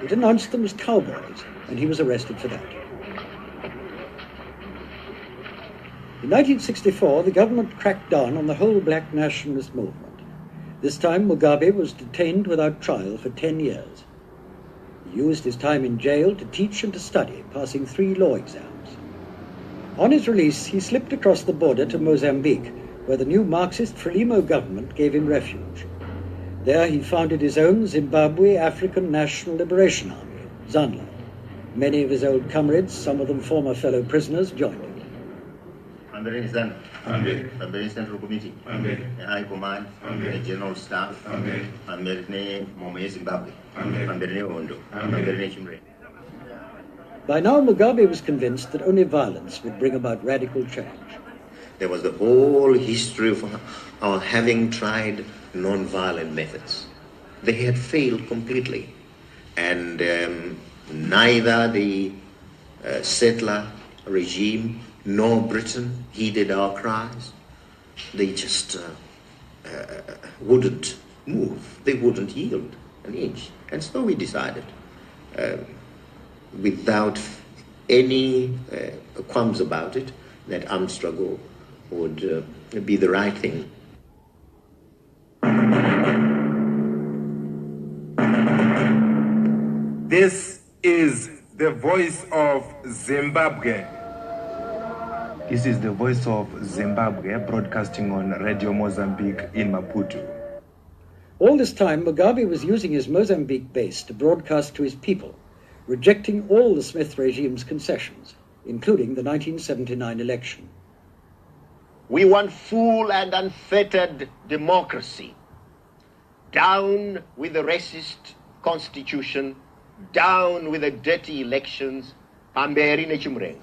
S14: It announced them as cowboys, and he was arrested for that. In 1964, the government cracked down on the whole black nationalist movement. This time, Mugabe was detained without trial for 10 years. He used his time in jail to teach and to study, passing 3 law exams. On his release, he slipped across the border to Mozambique, where the new Marxist Frelimo government gave him refuge. There he founded his own Zimbabwe African National Liberation Army, ZANLA. Many of his old comrades, some of them former fellow prisoners, joined him.
S7: Ambeni Zanu, Ambeni Central Committee, Ambeni High Command, Ambeni General Staff, Ambeni Mome Zimbabwe, Ambeni Ondo, Ambeni Chimre.
S14: By now, Mugabe was convinced that only violence would bring about radical change.
S7: There was the whole history of our having tried non-violent methods. They had failed completely, and neither the settler regime nor Britain heeded our cries. They just wouldn't move. They wouldn't yield an inch. And so we decided, without any qualms about it, that armed struggle would be the right thing.
S15: This is the voice of Zimbabwe. This is the voice of Zimbabwe, broadcasting on Radio Mozambique in Maputo.
S14: All this time, Mugabe was using his Mozambique base to broadcast to his people, rejecting all the Smith regime's concessions, including the 1979 election.
S7: We want full and unfettered democracy. Down with the racist constitution, down with the dirty elections, Pamberi Nechumreng.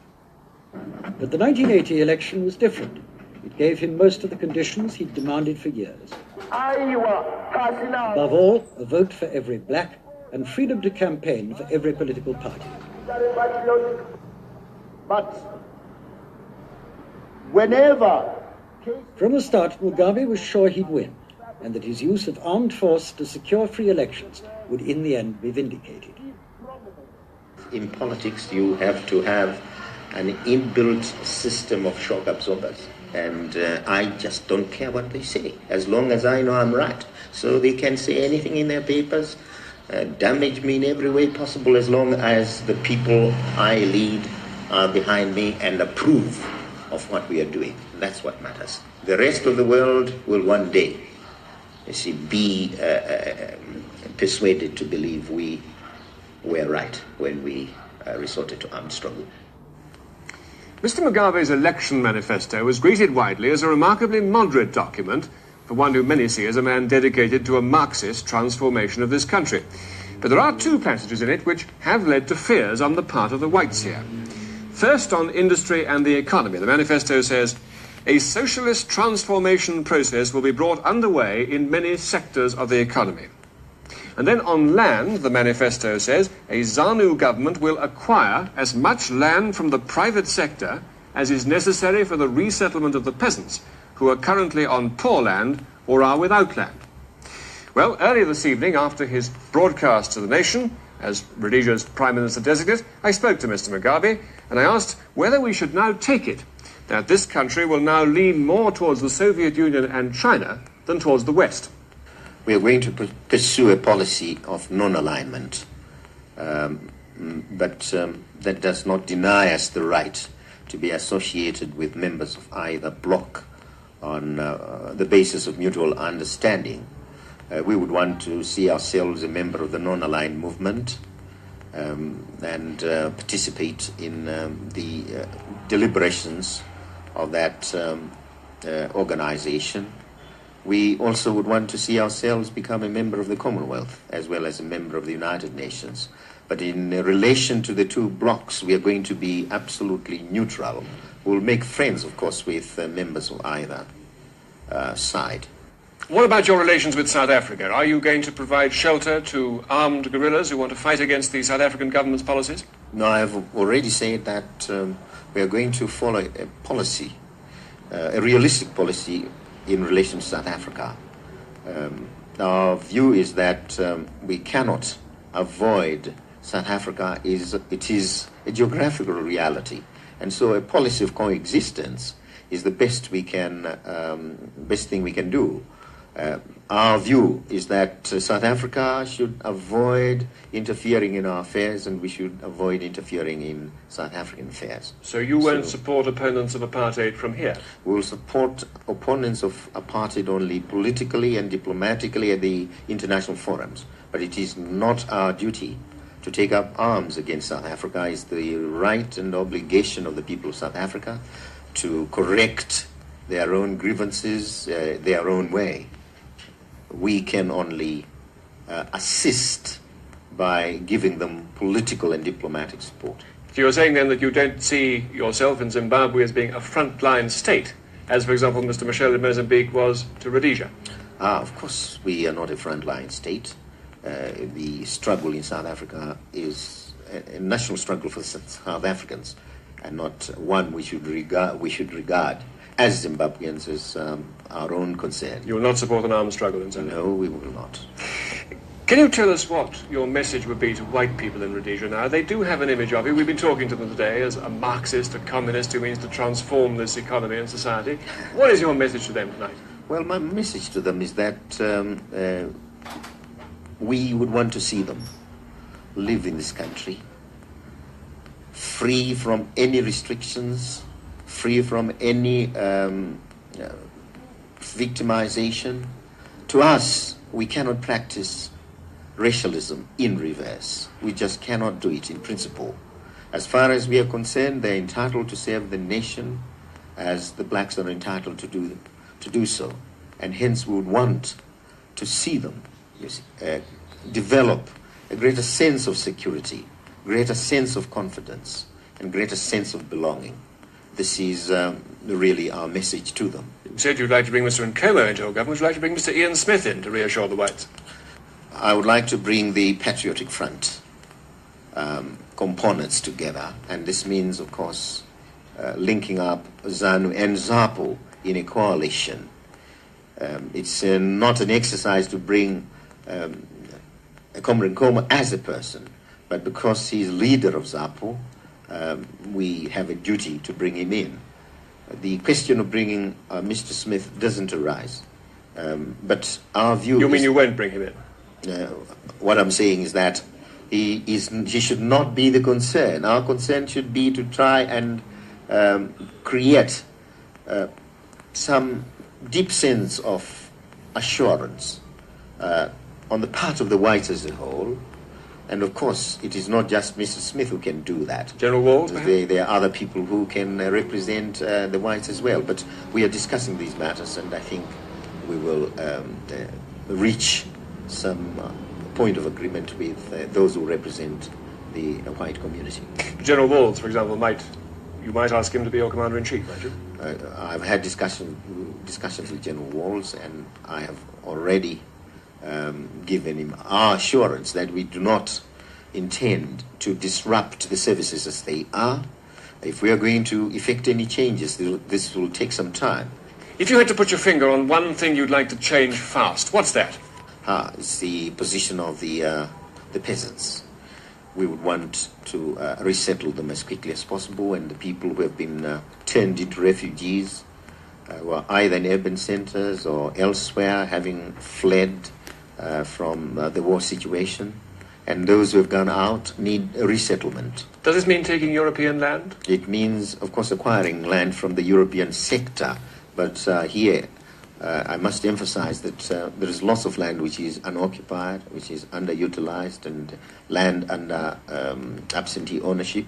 S14: But the 1980 election was different. It gave him most of the conditions he'd demanded for years. Above all, a vote for every black and freedom to campaign for every political party.
S7: But whenever...
S14: From the start, Mugabe was sure he'd win, and that his use of armed force to secure free elections would in the end be vindicated.
S7: In politics, you have to have an inbuilt system of shock absorbers. And I just don't care what they say, as long as I know I'm right. So they can say anything in their papers, damage me in every way possible, as long as the people I lead are behind me and approve of what we are doing. That's what matters. The rest of the world will one day, be persuaded to believe we were right when we resorted to armed struggle.
S8: Mr. Mugabe's election manifesto was greeted widely as a remarkably moderate document for one who many see as a man dedicated to a Marxist transformation of this country. But there are 2 passages in it which have led to fears on the part of the whites here. First, on industry and the economy. The manifesto says, a socialist transformation process will be brought underway in many sectors of the economy. And then on land, the manifesto says, a ZANU government will acquire as much land from the private sector as is necessary for the resettlement of the peasants who are currently on poor land or are without land. Well, earlier this evening, after his broadcast to the nation as Rhodesia's Prime Minister designate, I spoke to Mr. Mugabe and I asked whether we should now take it that this country will now lean more towards the Soviet Union and China than towards the West.
S16: We are going to pursue a policy of non-alignment, but that does not deny us the right to be associated with members of either bloc on the basis of mutual understanding. We would want to see ourselves a member of the non-aligned movement and participate in the deliberations of that organization. We also would want to see ourselves become a member of the Commonwealth as well as a member of the United Nations. But in relation to the two blocs, we are going to be absolutely neutral. We'll make friends, of course, with members of either side.
S8: What about your relations with South Africa? Are you going to provide shelter to armed guerrillas who want to fight against the South African government's policies?
S16: No, I have already said that we are going to follow a policy, a realistic policy in relation to South Africa. Our view is that we cannot avoid South Africa. It is a geographical reality, and so a policy of coexistence is the best thing we can do. Our view is that South Africa should avoid interfering in our affairs, and we should avoid interfering in South African affairs.
S8: So you won't support opponents of apartheid from here?
S16: We will support opponents of apartheid only politically and diplomatically at the international forums. But it is not our duty to take up arms against South Africa. It's the right and obligation of the people of South Africa to correct their own grievances their own way. We can only assist by giving them political and diplomatic support.
S8: So you're saying then that you don't see yourself in Zimbabwe as being a frontline state, as, for example, Mr. Michel in Mozambique was to Rhodesia?
S16: Of course, we are not a frontline state. The struggle in South Africa is a national struggle for South Africans, and not one we should regard as Zimbabweans as our own concern.
S8: You will not support an armed struggle in Zambia?
S16: No, we will not.
S8: Can you tell us what your message would be to white people in Rhodesia now? They do have an image of you. We've been talking to them today as a Marxist, a communist who means to transform this economy and society. What is your message to them tonight?
S16: Well, my message to them is that we would want to see them live in this country, free from any restrictions, free from any victimization. To us, we cannot practice racialism in reverse. We just cannot do it in principle. As far as we are concerned, they're entitled to serve the nation as the blacks are entitled to do so. And hence we would want to see them develop a greater sense of security, greater sense of confidence, and greater sense of belonging. This is really our message to them.
S8: You said you'd like to bring Mr. Nkomo into your government. Would you like to bring Mr. Ian Smith in to reassure the whites?
S16: I would like to bring the Patriotic Front components together, and this means, of course, linking up ZANU and ZAPU in a coalition. It's not an exercise to bring Comrade Nkomo as a person, but because he's leader of ZAPU, we have a duty to bring him in. The question of bringing Mr. Smith doesn't arise, but our view
S8: You mean you won't bring him in?
S16: What I'm saying is that he should not be the concern. Our concern should be to try and create some deep sense of assurance on the part of the whites as a whole. And of course, it is not just Mr. Smith who can do that.
S8: General Wald?
S16: There are other people who can represent the whites as well. But we are discussing these matters, and I think we will reach some point of agreement with those who represent the white community.
S8: General Walls, for example, you might ask him to be your commander-in-chief, might you?
S16: I've had discussions with General Walls, and I have already given him our assurance that we do not intend to disrupt the services as they are. If we are going to effect any changes, this will take some time.
S8: If you had to put your finger on one thing you'd like to change fast, what's that?
S16: is the position of the peasants. We would want to resettle them as quickly as possible, and the people who have been turned into refugees were either in urban centers or elsewhere, having fled from the war situation. And those who have gone out need a resettlement.
S8: Does this mean taking European land?
S16: It means, of course, acquiring land from the European sector. But here, I must emphasize that there is lots of land which is unoccupied, which is underutilized, and land under absentee ownership.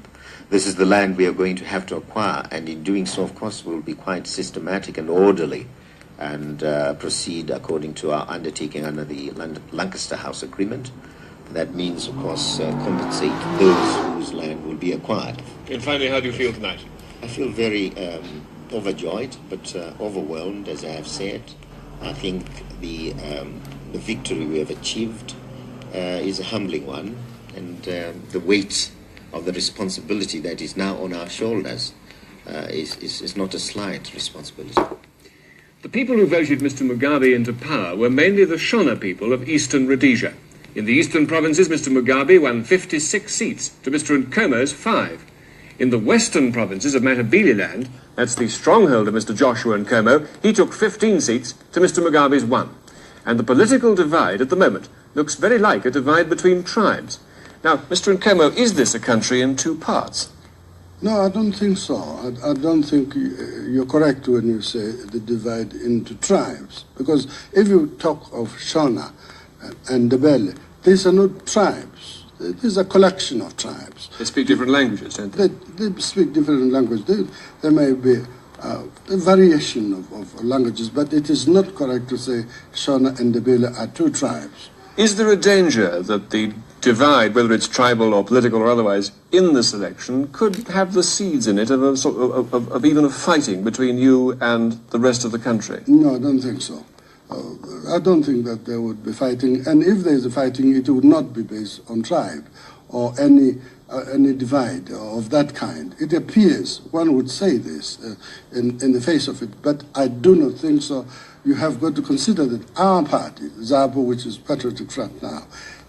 S16: This is the land we are going to have to acquire, and in doing so, of course, we'll be quite systematic and orderly and proceed according to our undertaking under the Lancaster House Agreement. That means, of course, compensate those whose land will be acquired.
S8: And finally, how do you feel tonight?
S16: I feel very overjoyed, but overwhelmed, as I have said. I think the victory we have achieved is a humbling one, and the weight of the responsibility that is now on our shoulders is not a slight responsibility.
S8: The people who voted Mr. Mugabe into power were mainly the Shona people of eastern Rhodesia. In the eastern provinces, Mr. Mugabe won 56 seats to Mr. Nkomo's 5. In the western provinces of Matabeleland, that's the stronghold of Mr. Joshua Nkomo, he took 15 seats to Mr. Mugabe's 1. And the political divide at the moment looks very like a divide between tribes. Now, Mr. Nkomo, is this a country in two parts?
S17: No, I don't think so. I don't think you're correct when you say the divide into tribes. Because if you talk of Shona and Ndebele, these are not tribes. These are a collection of tribes.
S8: They speak different languages, don't they?
S17: They speak different languages. There may be a variation of languages, but it is not correct to say Shona and Ndebele are two tribes.
S8: Is there a danger that the divide, whether it's tribal or political or otherwise, in this election could have the seeds in it of a sort of even a fighting between you and the rest of the country?
S17: No, I don't think so. I don't think that there would be fighting, and if there is a fighting, it would not be based on tribe or any divide of that kind. It appears one would say this in the face of it, but I do not think so. You have got to consider that our party, ZAPO, which is Patriotic Front now,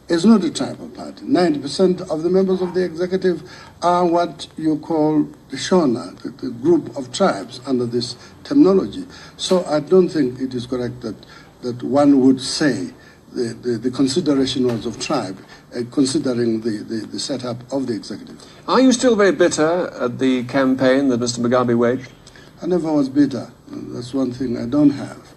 S17: is not a tribal party. 90% of the members of the executive are what you call the Shona, the group of tribes under this terminology. So I don't think it is correct that one would say the consideration was of tribe, considering the setup of the executive.
S8: Are you still very bitter at the campaign that Mr. Mugabe waged?
S17: I never was bitter. That's one thing I don't have.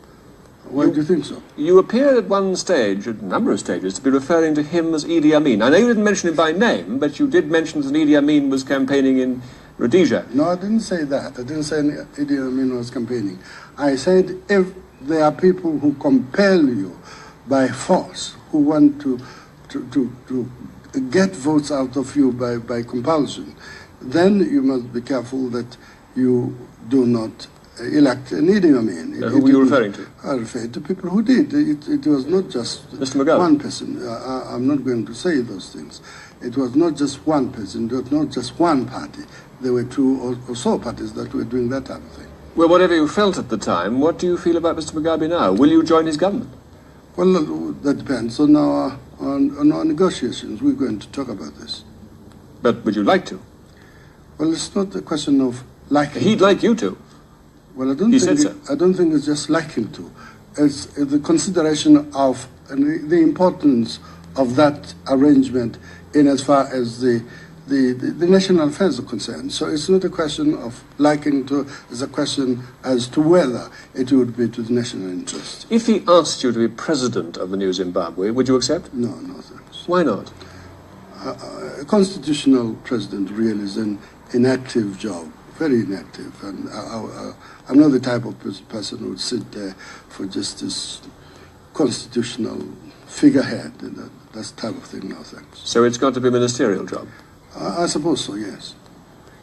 S17: Why do you think so?
S8: You appeared at one stage, a number of stages, to be referring to him as Idi Amin. I know you didn't mention him by name, but you did mention that Idi Amin was campaigning in Rhodesia.
S17: No, I didn't say that. I didn't say Idi Amin was campaigning. I said if there are people who compel you by force, who want to get votes out of you by compulsion, then you must be careful that you do not elect an Idi Amin.
S8: Who were you referring to?
S17: I referred to people who did. It was not just
S8: Mr. Mugabe.
S17: One person. I'm not going to say those things. It was not just one person. It was not just one party. There were two or so parties that were doing that type of thing.
S8: Well, whatever you felt at the time, what do you feel about Mr. Mugabe now? Will you join his government?
S17: Well, that depends on our negotiations. We're going to talk about this.
S8: But would you like to?
S17: Well, it's not a question of liking.
S8: He'd like you to.
S17: Well, I don't think it's just liking to. It's the consideration of the importance of that arrangement in as far as the national affairs are concerned. So it's not a question of liking to, it's a question as to whether it would be to the national interest.
S8: If he asked you to be president of the new Zimbabwe, would you accept?
S17: No, thanks.
S8: Why not?
S17: A constitutional president really is an inactive job, very inactive. And I'm not the type of person who would sit there for just this constitutional figurehead. That's the type of thing, no thanks.
S8: So it's got to be a ministerial job?
S17: I suppose so, yes.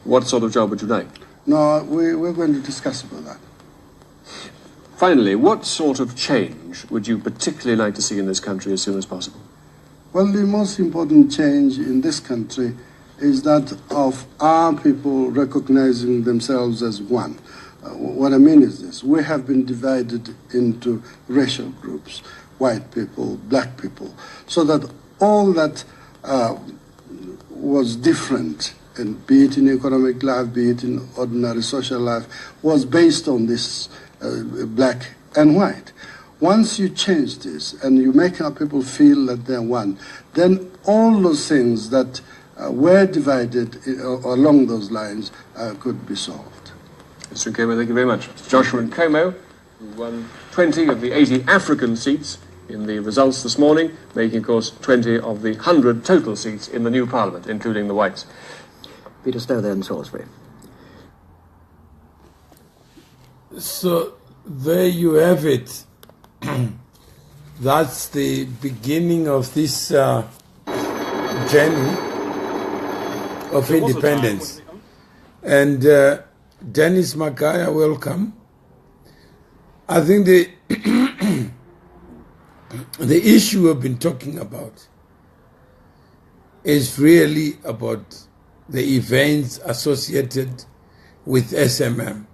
S8: What sort of job would you like?
S17: No, we're going to discuss about that.
S8: Finally, what sort of change would you particularly like to see in this country as soon as possible?
S17: Well, the most important change in this country is that of our people recognizing themselves as one. What I mean is this. We have been divided into racial groups. white people, black people, so that all that was different, and be it in economic life, be it in ordinary social life, was based on this black and white. Once you change this and you make our people feel that they're one, then all those things that were divided along those lines could be solved.
S18: Mr. Nkomo, thank you very much. Joshua Nkomo, who won 20 of the 80 African seats in the results this morning, making, of course, 20 of the 100 total seats in the new parliament, including the whites.
S14: Peter Stowe there in Salisbury.
S1: So there you have it. That's the beginning of this journey of independence. And Dennis Makaya, welcome. I think the the issue we've been talking about is really about the events associated with SMM.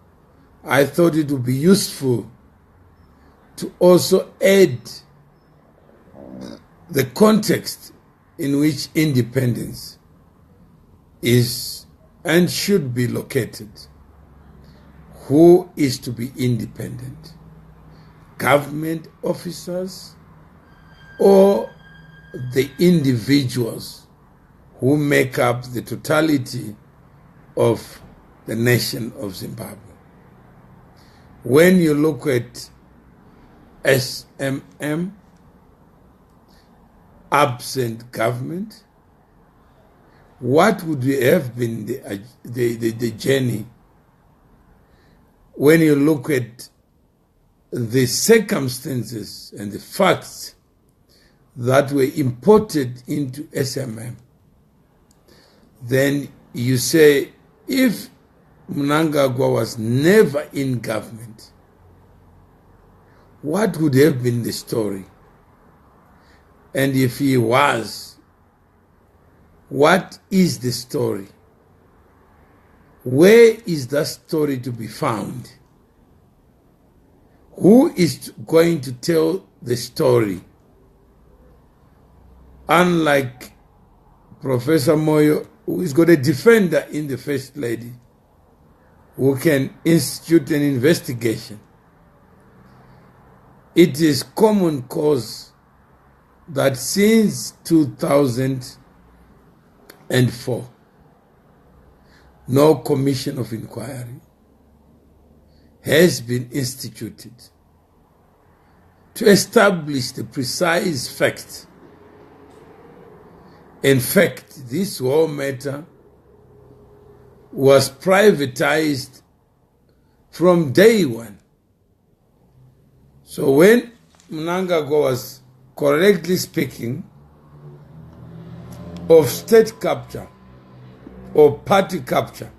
S1: I thought it would be useful to also add the context in which independence is and should be located. Who is to be independent? Government officers or the individuals who make up the totality of the nation of Zimbabwe? When you look at SMM, absent government, what would have been the journey? When you look at the circumstances and the facts that were imported into SMM, then you say, if Mnangagwa was never in government, what would have been the story? And if he was, what is the story? Where is that story to be found? Who is going to tell the story? Unlike Professor Moyo, who is got a defender in the First Lady, who can institute an investigation. It is common cause that since 2004, no commission of inquiry has been instituted to establish the precise facts. In fact, this whole matter was privatized from day one. So when Mnangagwa was correctly speaking of state capture or party capture,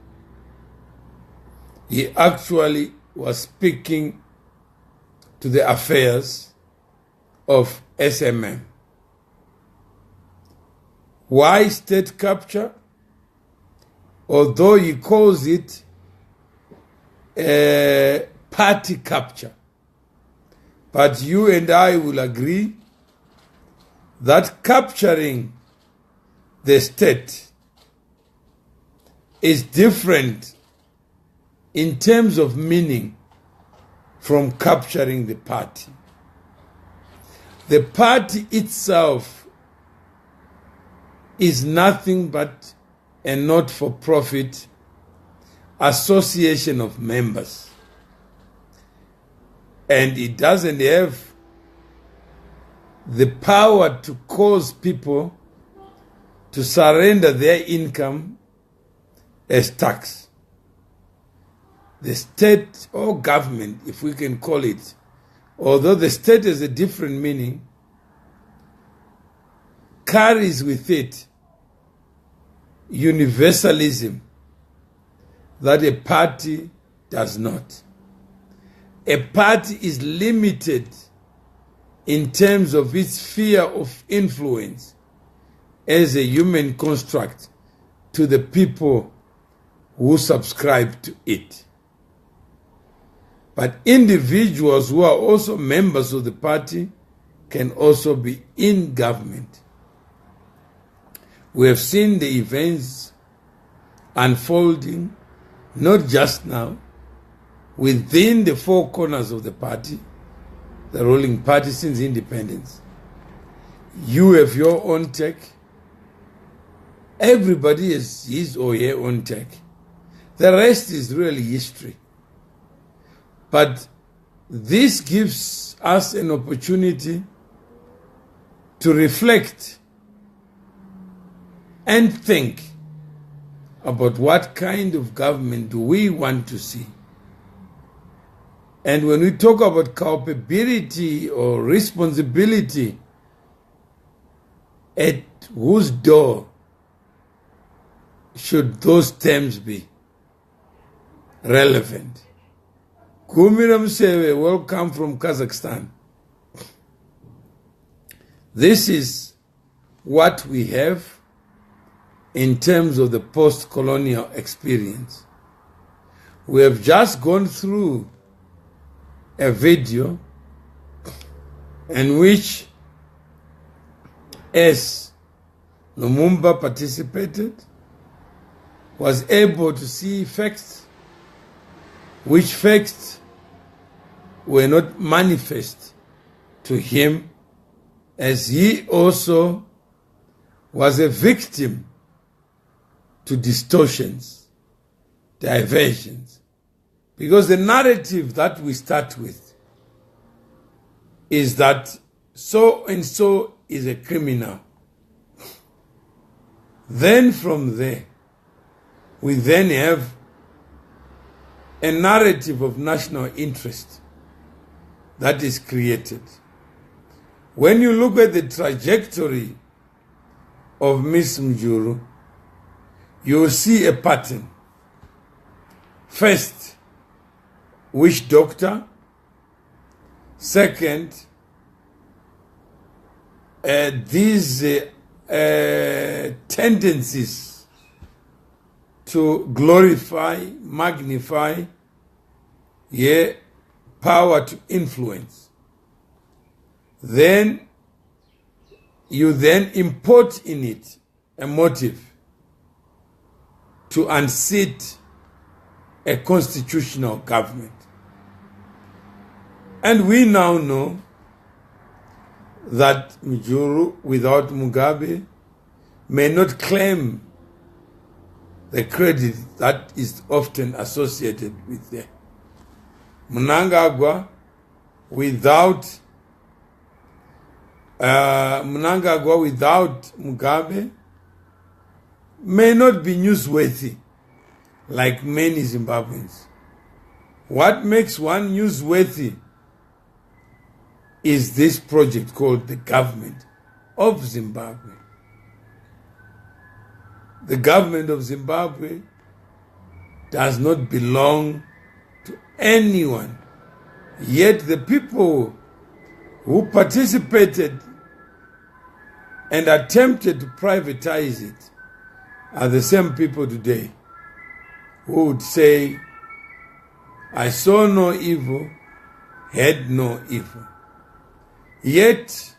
S1: he actually was speaking to the affairs of SMM. Why state capture? Although he calls it party capture. But you and I will agree that capturing the state is different in terms of meaning from capturing the party. The party itself is nothing but a not-for-profit association of members. And it doesn't have the power to cause people to surrender their income as tax. The state or government, if we can call it, although the state has a different meaning, carries with it universalism that a party does not. A party is limited in terms of its sphere of influence as a human construct to the people who subscribe to it. But individuals who are also members of the party can also be in government. We have seen the events unfolding, not just now, within the four corners of the party, the ruling party since independence. You have your own take. Everybody has his or her own take. The rest is really history. But this gives us an opportunity to reflect and think about what kind of government do we want to see. And when we talk about culpability or responsibility, at whose door should those terms be relevant? Gumiram Seve, welcome from Kazakhstan. This is what we have in terms of the post-colonial experience. We have just gone through a video in which, as Lumumba participated, was able to see facts, which facts were not manifest to him, as he also was a victim to distortions, diversions. Because the narrative that we start with is that so and so is a criminal. Then from there, we then have a narrative of national interest that is created. When you look at the trajectory of Miss Mjuru, you will see a pattern. First, witch doctor. Second, these tendencies to glorify, magnify, power to influence. Then you then import in it a motive to unseat a constitutional government. And we now know that Mjuru, without Mugabe, may not claim the credit that is often associated with them. Mnangagwa, without Mugabe, may not be newsworthy like many Zimbabweans. What makes one newsworthy is this project called the government of Zimbabwe. The government of Zimbabwe does not belong to anyone. Yet the people who participated and attempted to privatize it are the same people today who would say, I saw no evil, had no evil. Yet,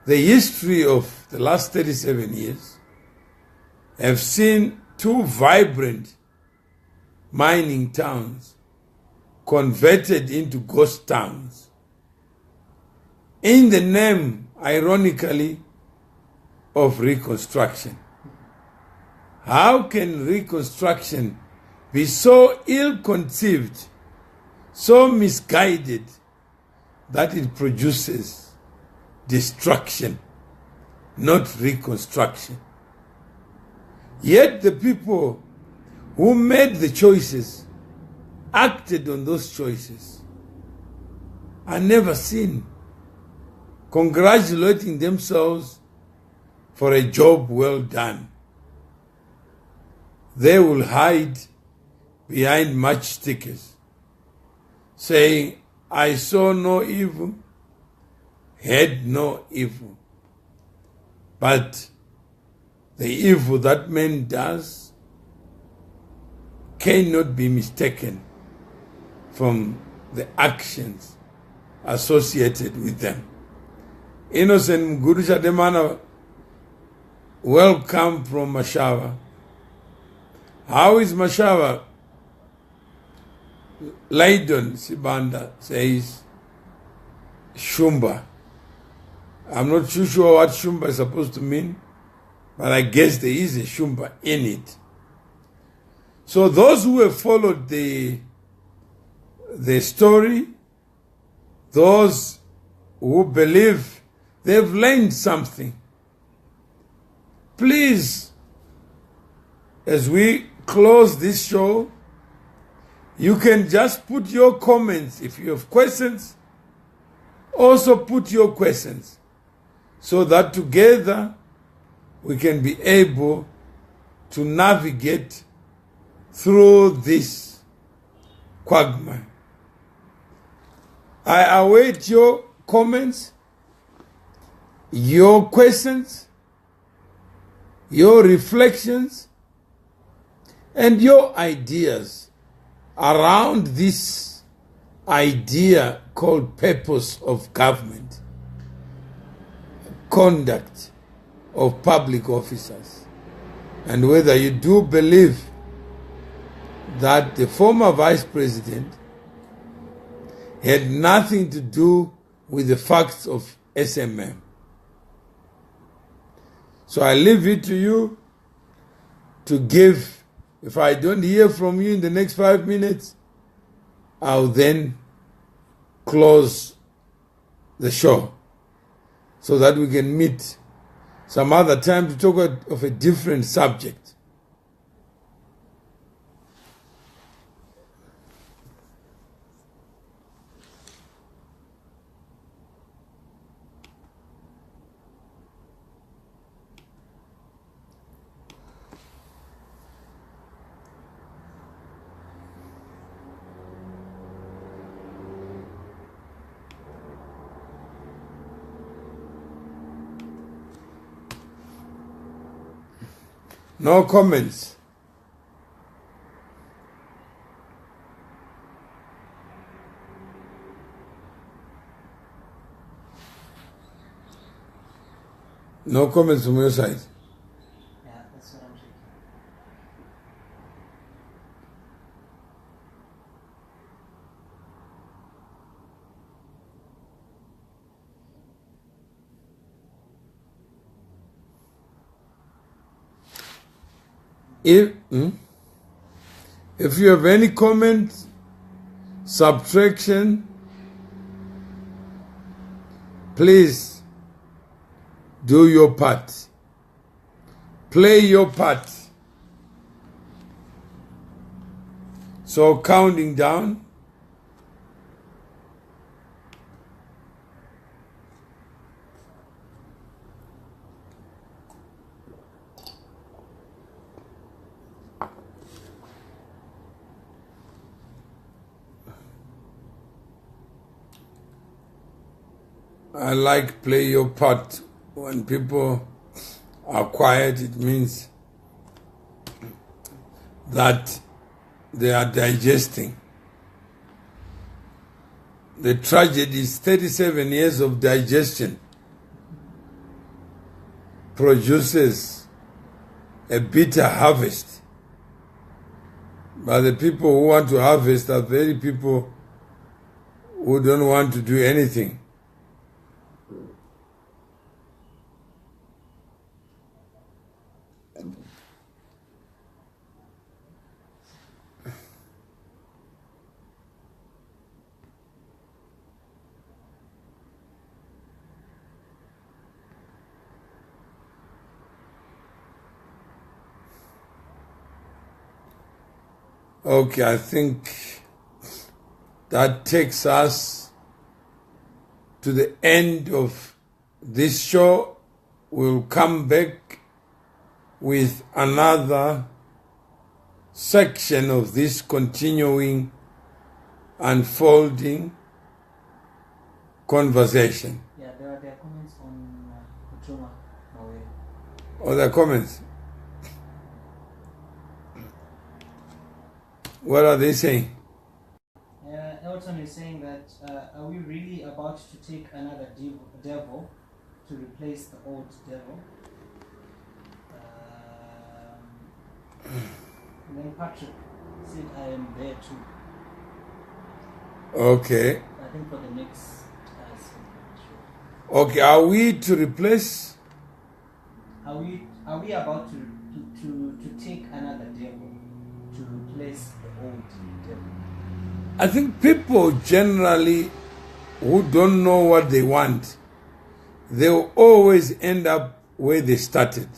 S1: the history of the last 37 years have seen two vibrant mining towns converted into ghost towns in the name, ironically, of reconstruction. How can reconstruction be so ill-conceived, so misguided, that it produces destruction, not reconstruction? Yet the people who made the choices, acted on those choices, are never seen congratulating themselves for a job well done. They will hide behind matchstickers, saying, I saw no evil, had no evil. But the evil that man does cannot be mistaken from the actions associated with them. Innocent Mgurusha Demana, welcome from Mashawa. How is Mashawa? Laydon Sibanda says Shumba. I'm not too sure what Shumba is supposed to mean, but I guess there is a Shumba in it. So those who have followed the story, those who believe they've learned something, please, as we close this show, you can just put your comments. If you have questions, also put your questions, so that together we can be able to navigate through this quagmire. I await your comments, your questions, your reflections, and your ideas around this idea called purpose of government, conduct of public officers, and whether you do believe that the former vice president had nothing to do with the facts of SMM. So I leave it to you to give. If I don't hear from you in the next 5 minutes, I'll then close the show so that we can meet some other time to talk of a different subject. No comments. No comments from your side.
S2: Yeah, that's what I'm checking.
S1: If you have any comment, subtraction, please do your part. Play your part. So counting down. I like play your part. When people are quiet, it means that they are digesting. The tragedy is 37 years of digestion produces a bitter harvest. But the people who want to harvest are very people who don't want to do anything. Okay, I think that takes us to the end of this show. We'll come back with another section of this continuing, unfolding conversation.
S2: Yeah, there are comments on Kuchuma.
S1: Other comments? What are they saying?
S2: Elton is saying that, are we really about to take another devil to replace the old devil. And then Patrick said, I am there too.
S1: Okay.
S2: I think for the next.
S1: Okay, are we to replace?
S2: Are we about to take another devil to replace the old devil?
S1: I think people generally who don't know what they want, they will always end up where they started.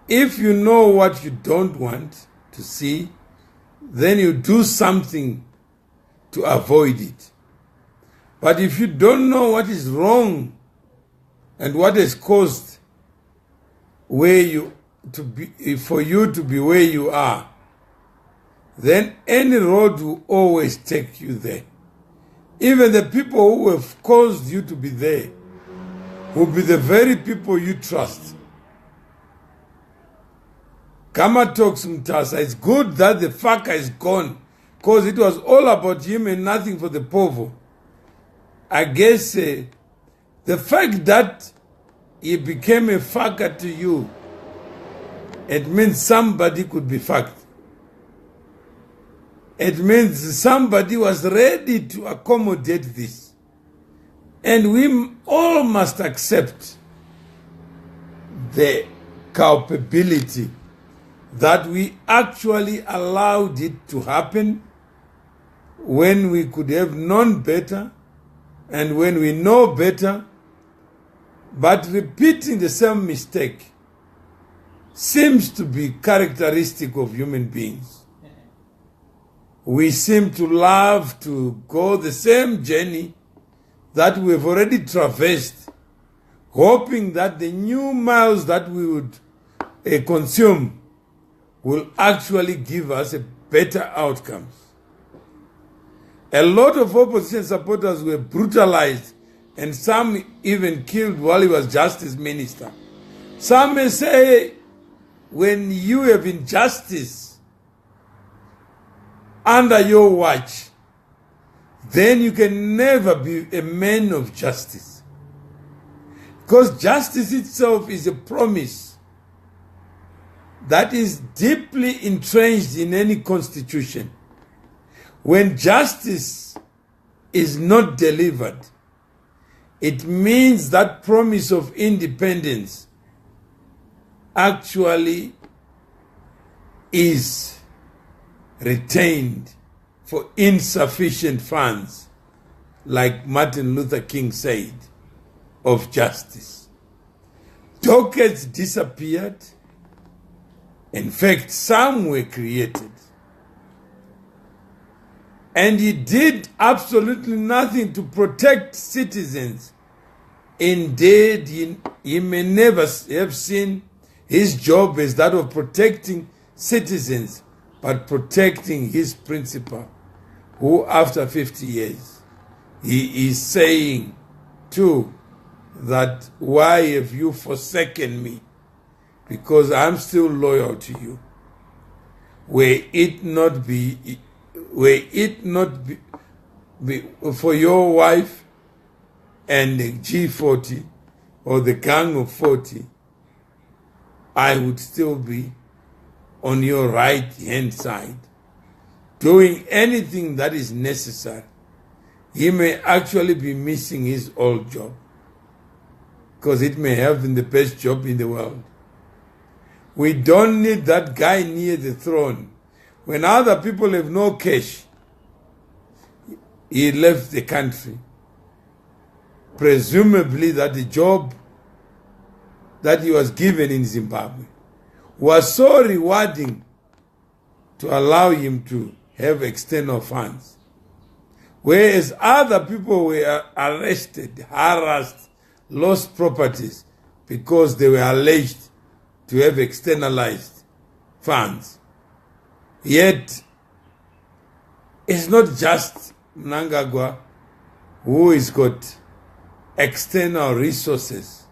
S1: If you know what you don't want to see, then you do something to avoid it. But if you don't know what is wrong and what has caused for you to be where you are, then any road will always take you there. Even the people who have caused you to be there will be the very people you trust. Kama talks Mtasa, it's good that the fucker is gone, because it was all about him and nothing for the povo. I guess the fact that he became a fucker to you, it means somebody could be fucked. It means somebody was ready to accommodate this. And we all must accept the culpability that we actually allowed it to happen when we could have known better and when we know better. But repeating the same mistake seems to be characteristic of human beings. We seem to love to go the same journey that we've already traversed, hoping that the new miles that we would consume will actually give us a better outcomes. A lot of opposition supporters were brutalized and some even killed while he was justice minister. Some may say, when you have injustice under your watch, then you can never be a man of justice. Because justice itself is a promise that is deeply entrenched in any constitution. When justice is not delivered, it means that promise of independence actually is retained for insufficient funds, like Martin Luther King said, of justice. Dockets disappeared. In fact, some were created. And he did absolutely nothing to protect citizens. Indeed, he may never have seen his job as that of protecting citizens, but protecting his principal, who after 50 years, he is saying too that, why have you forsaken me? Because I'm still loyal to you. Were it not be for your wife and the G40 or the Gang of 40, I would still be on your right-hand side, doing anything that is necessary. He may actually be missing his old job, because it may have been the best job in the world. We don't need that guy near the throne. When other people have no cash, he left the country. Presumably that the job that he was given in Zimbabwe was so rewarding to allow him to have external funds. Whereas other people were arrested, harassed, lost properties because they were alleged to have externalized funds. Yet, it's not just Mnangagwa who has got external resources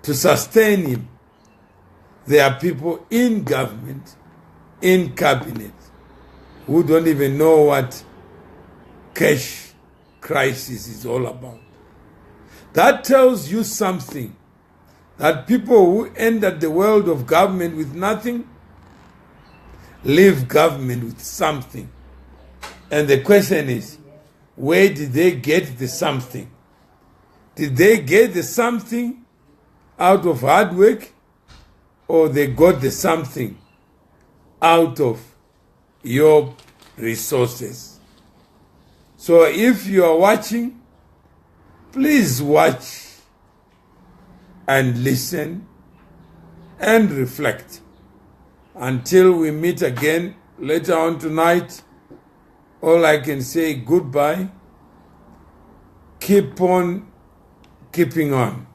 S1: to sustain him. There are people in government, in cabinet, who don't even know what cash crisis is all about. That tells you something, that people who entered the world of government with nothing leave government with something. And the question is, where did they get the something? Did they get the something out of hard work, or they got the something out of your resources? So if you are watching, please watch and listen and reflect. Until we meet again later on tonight, all I can say, goodbye. Keep on keeping on.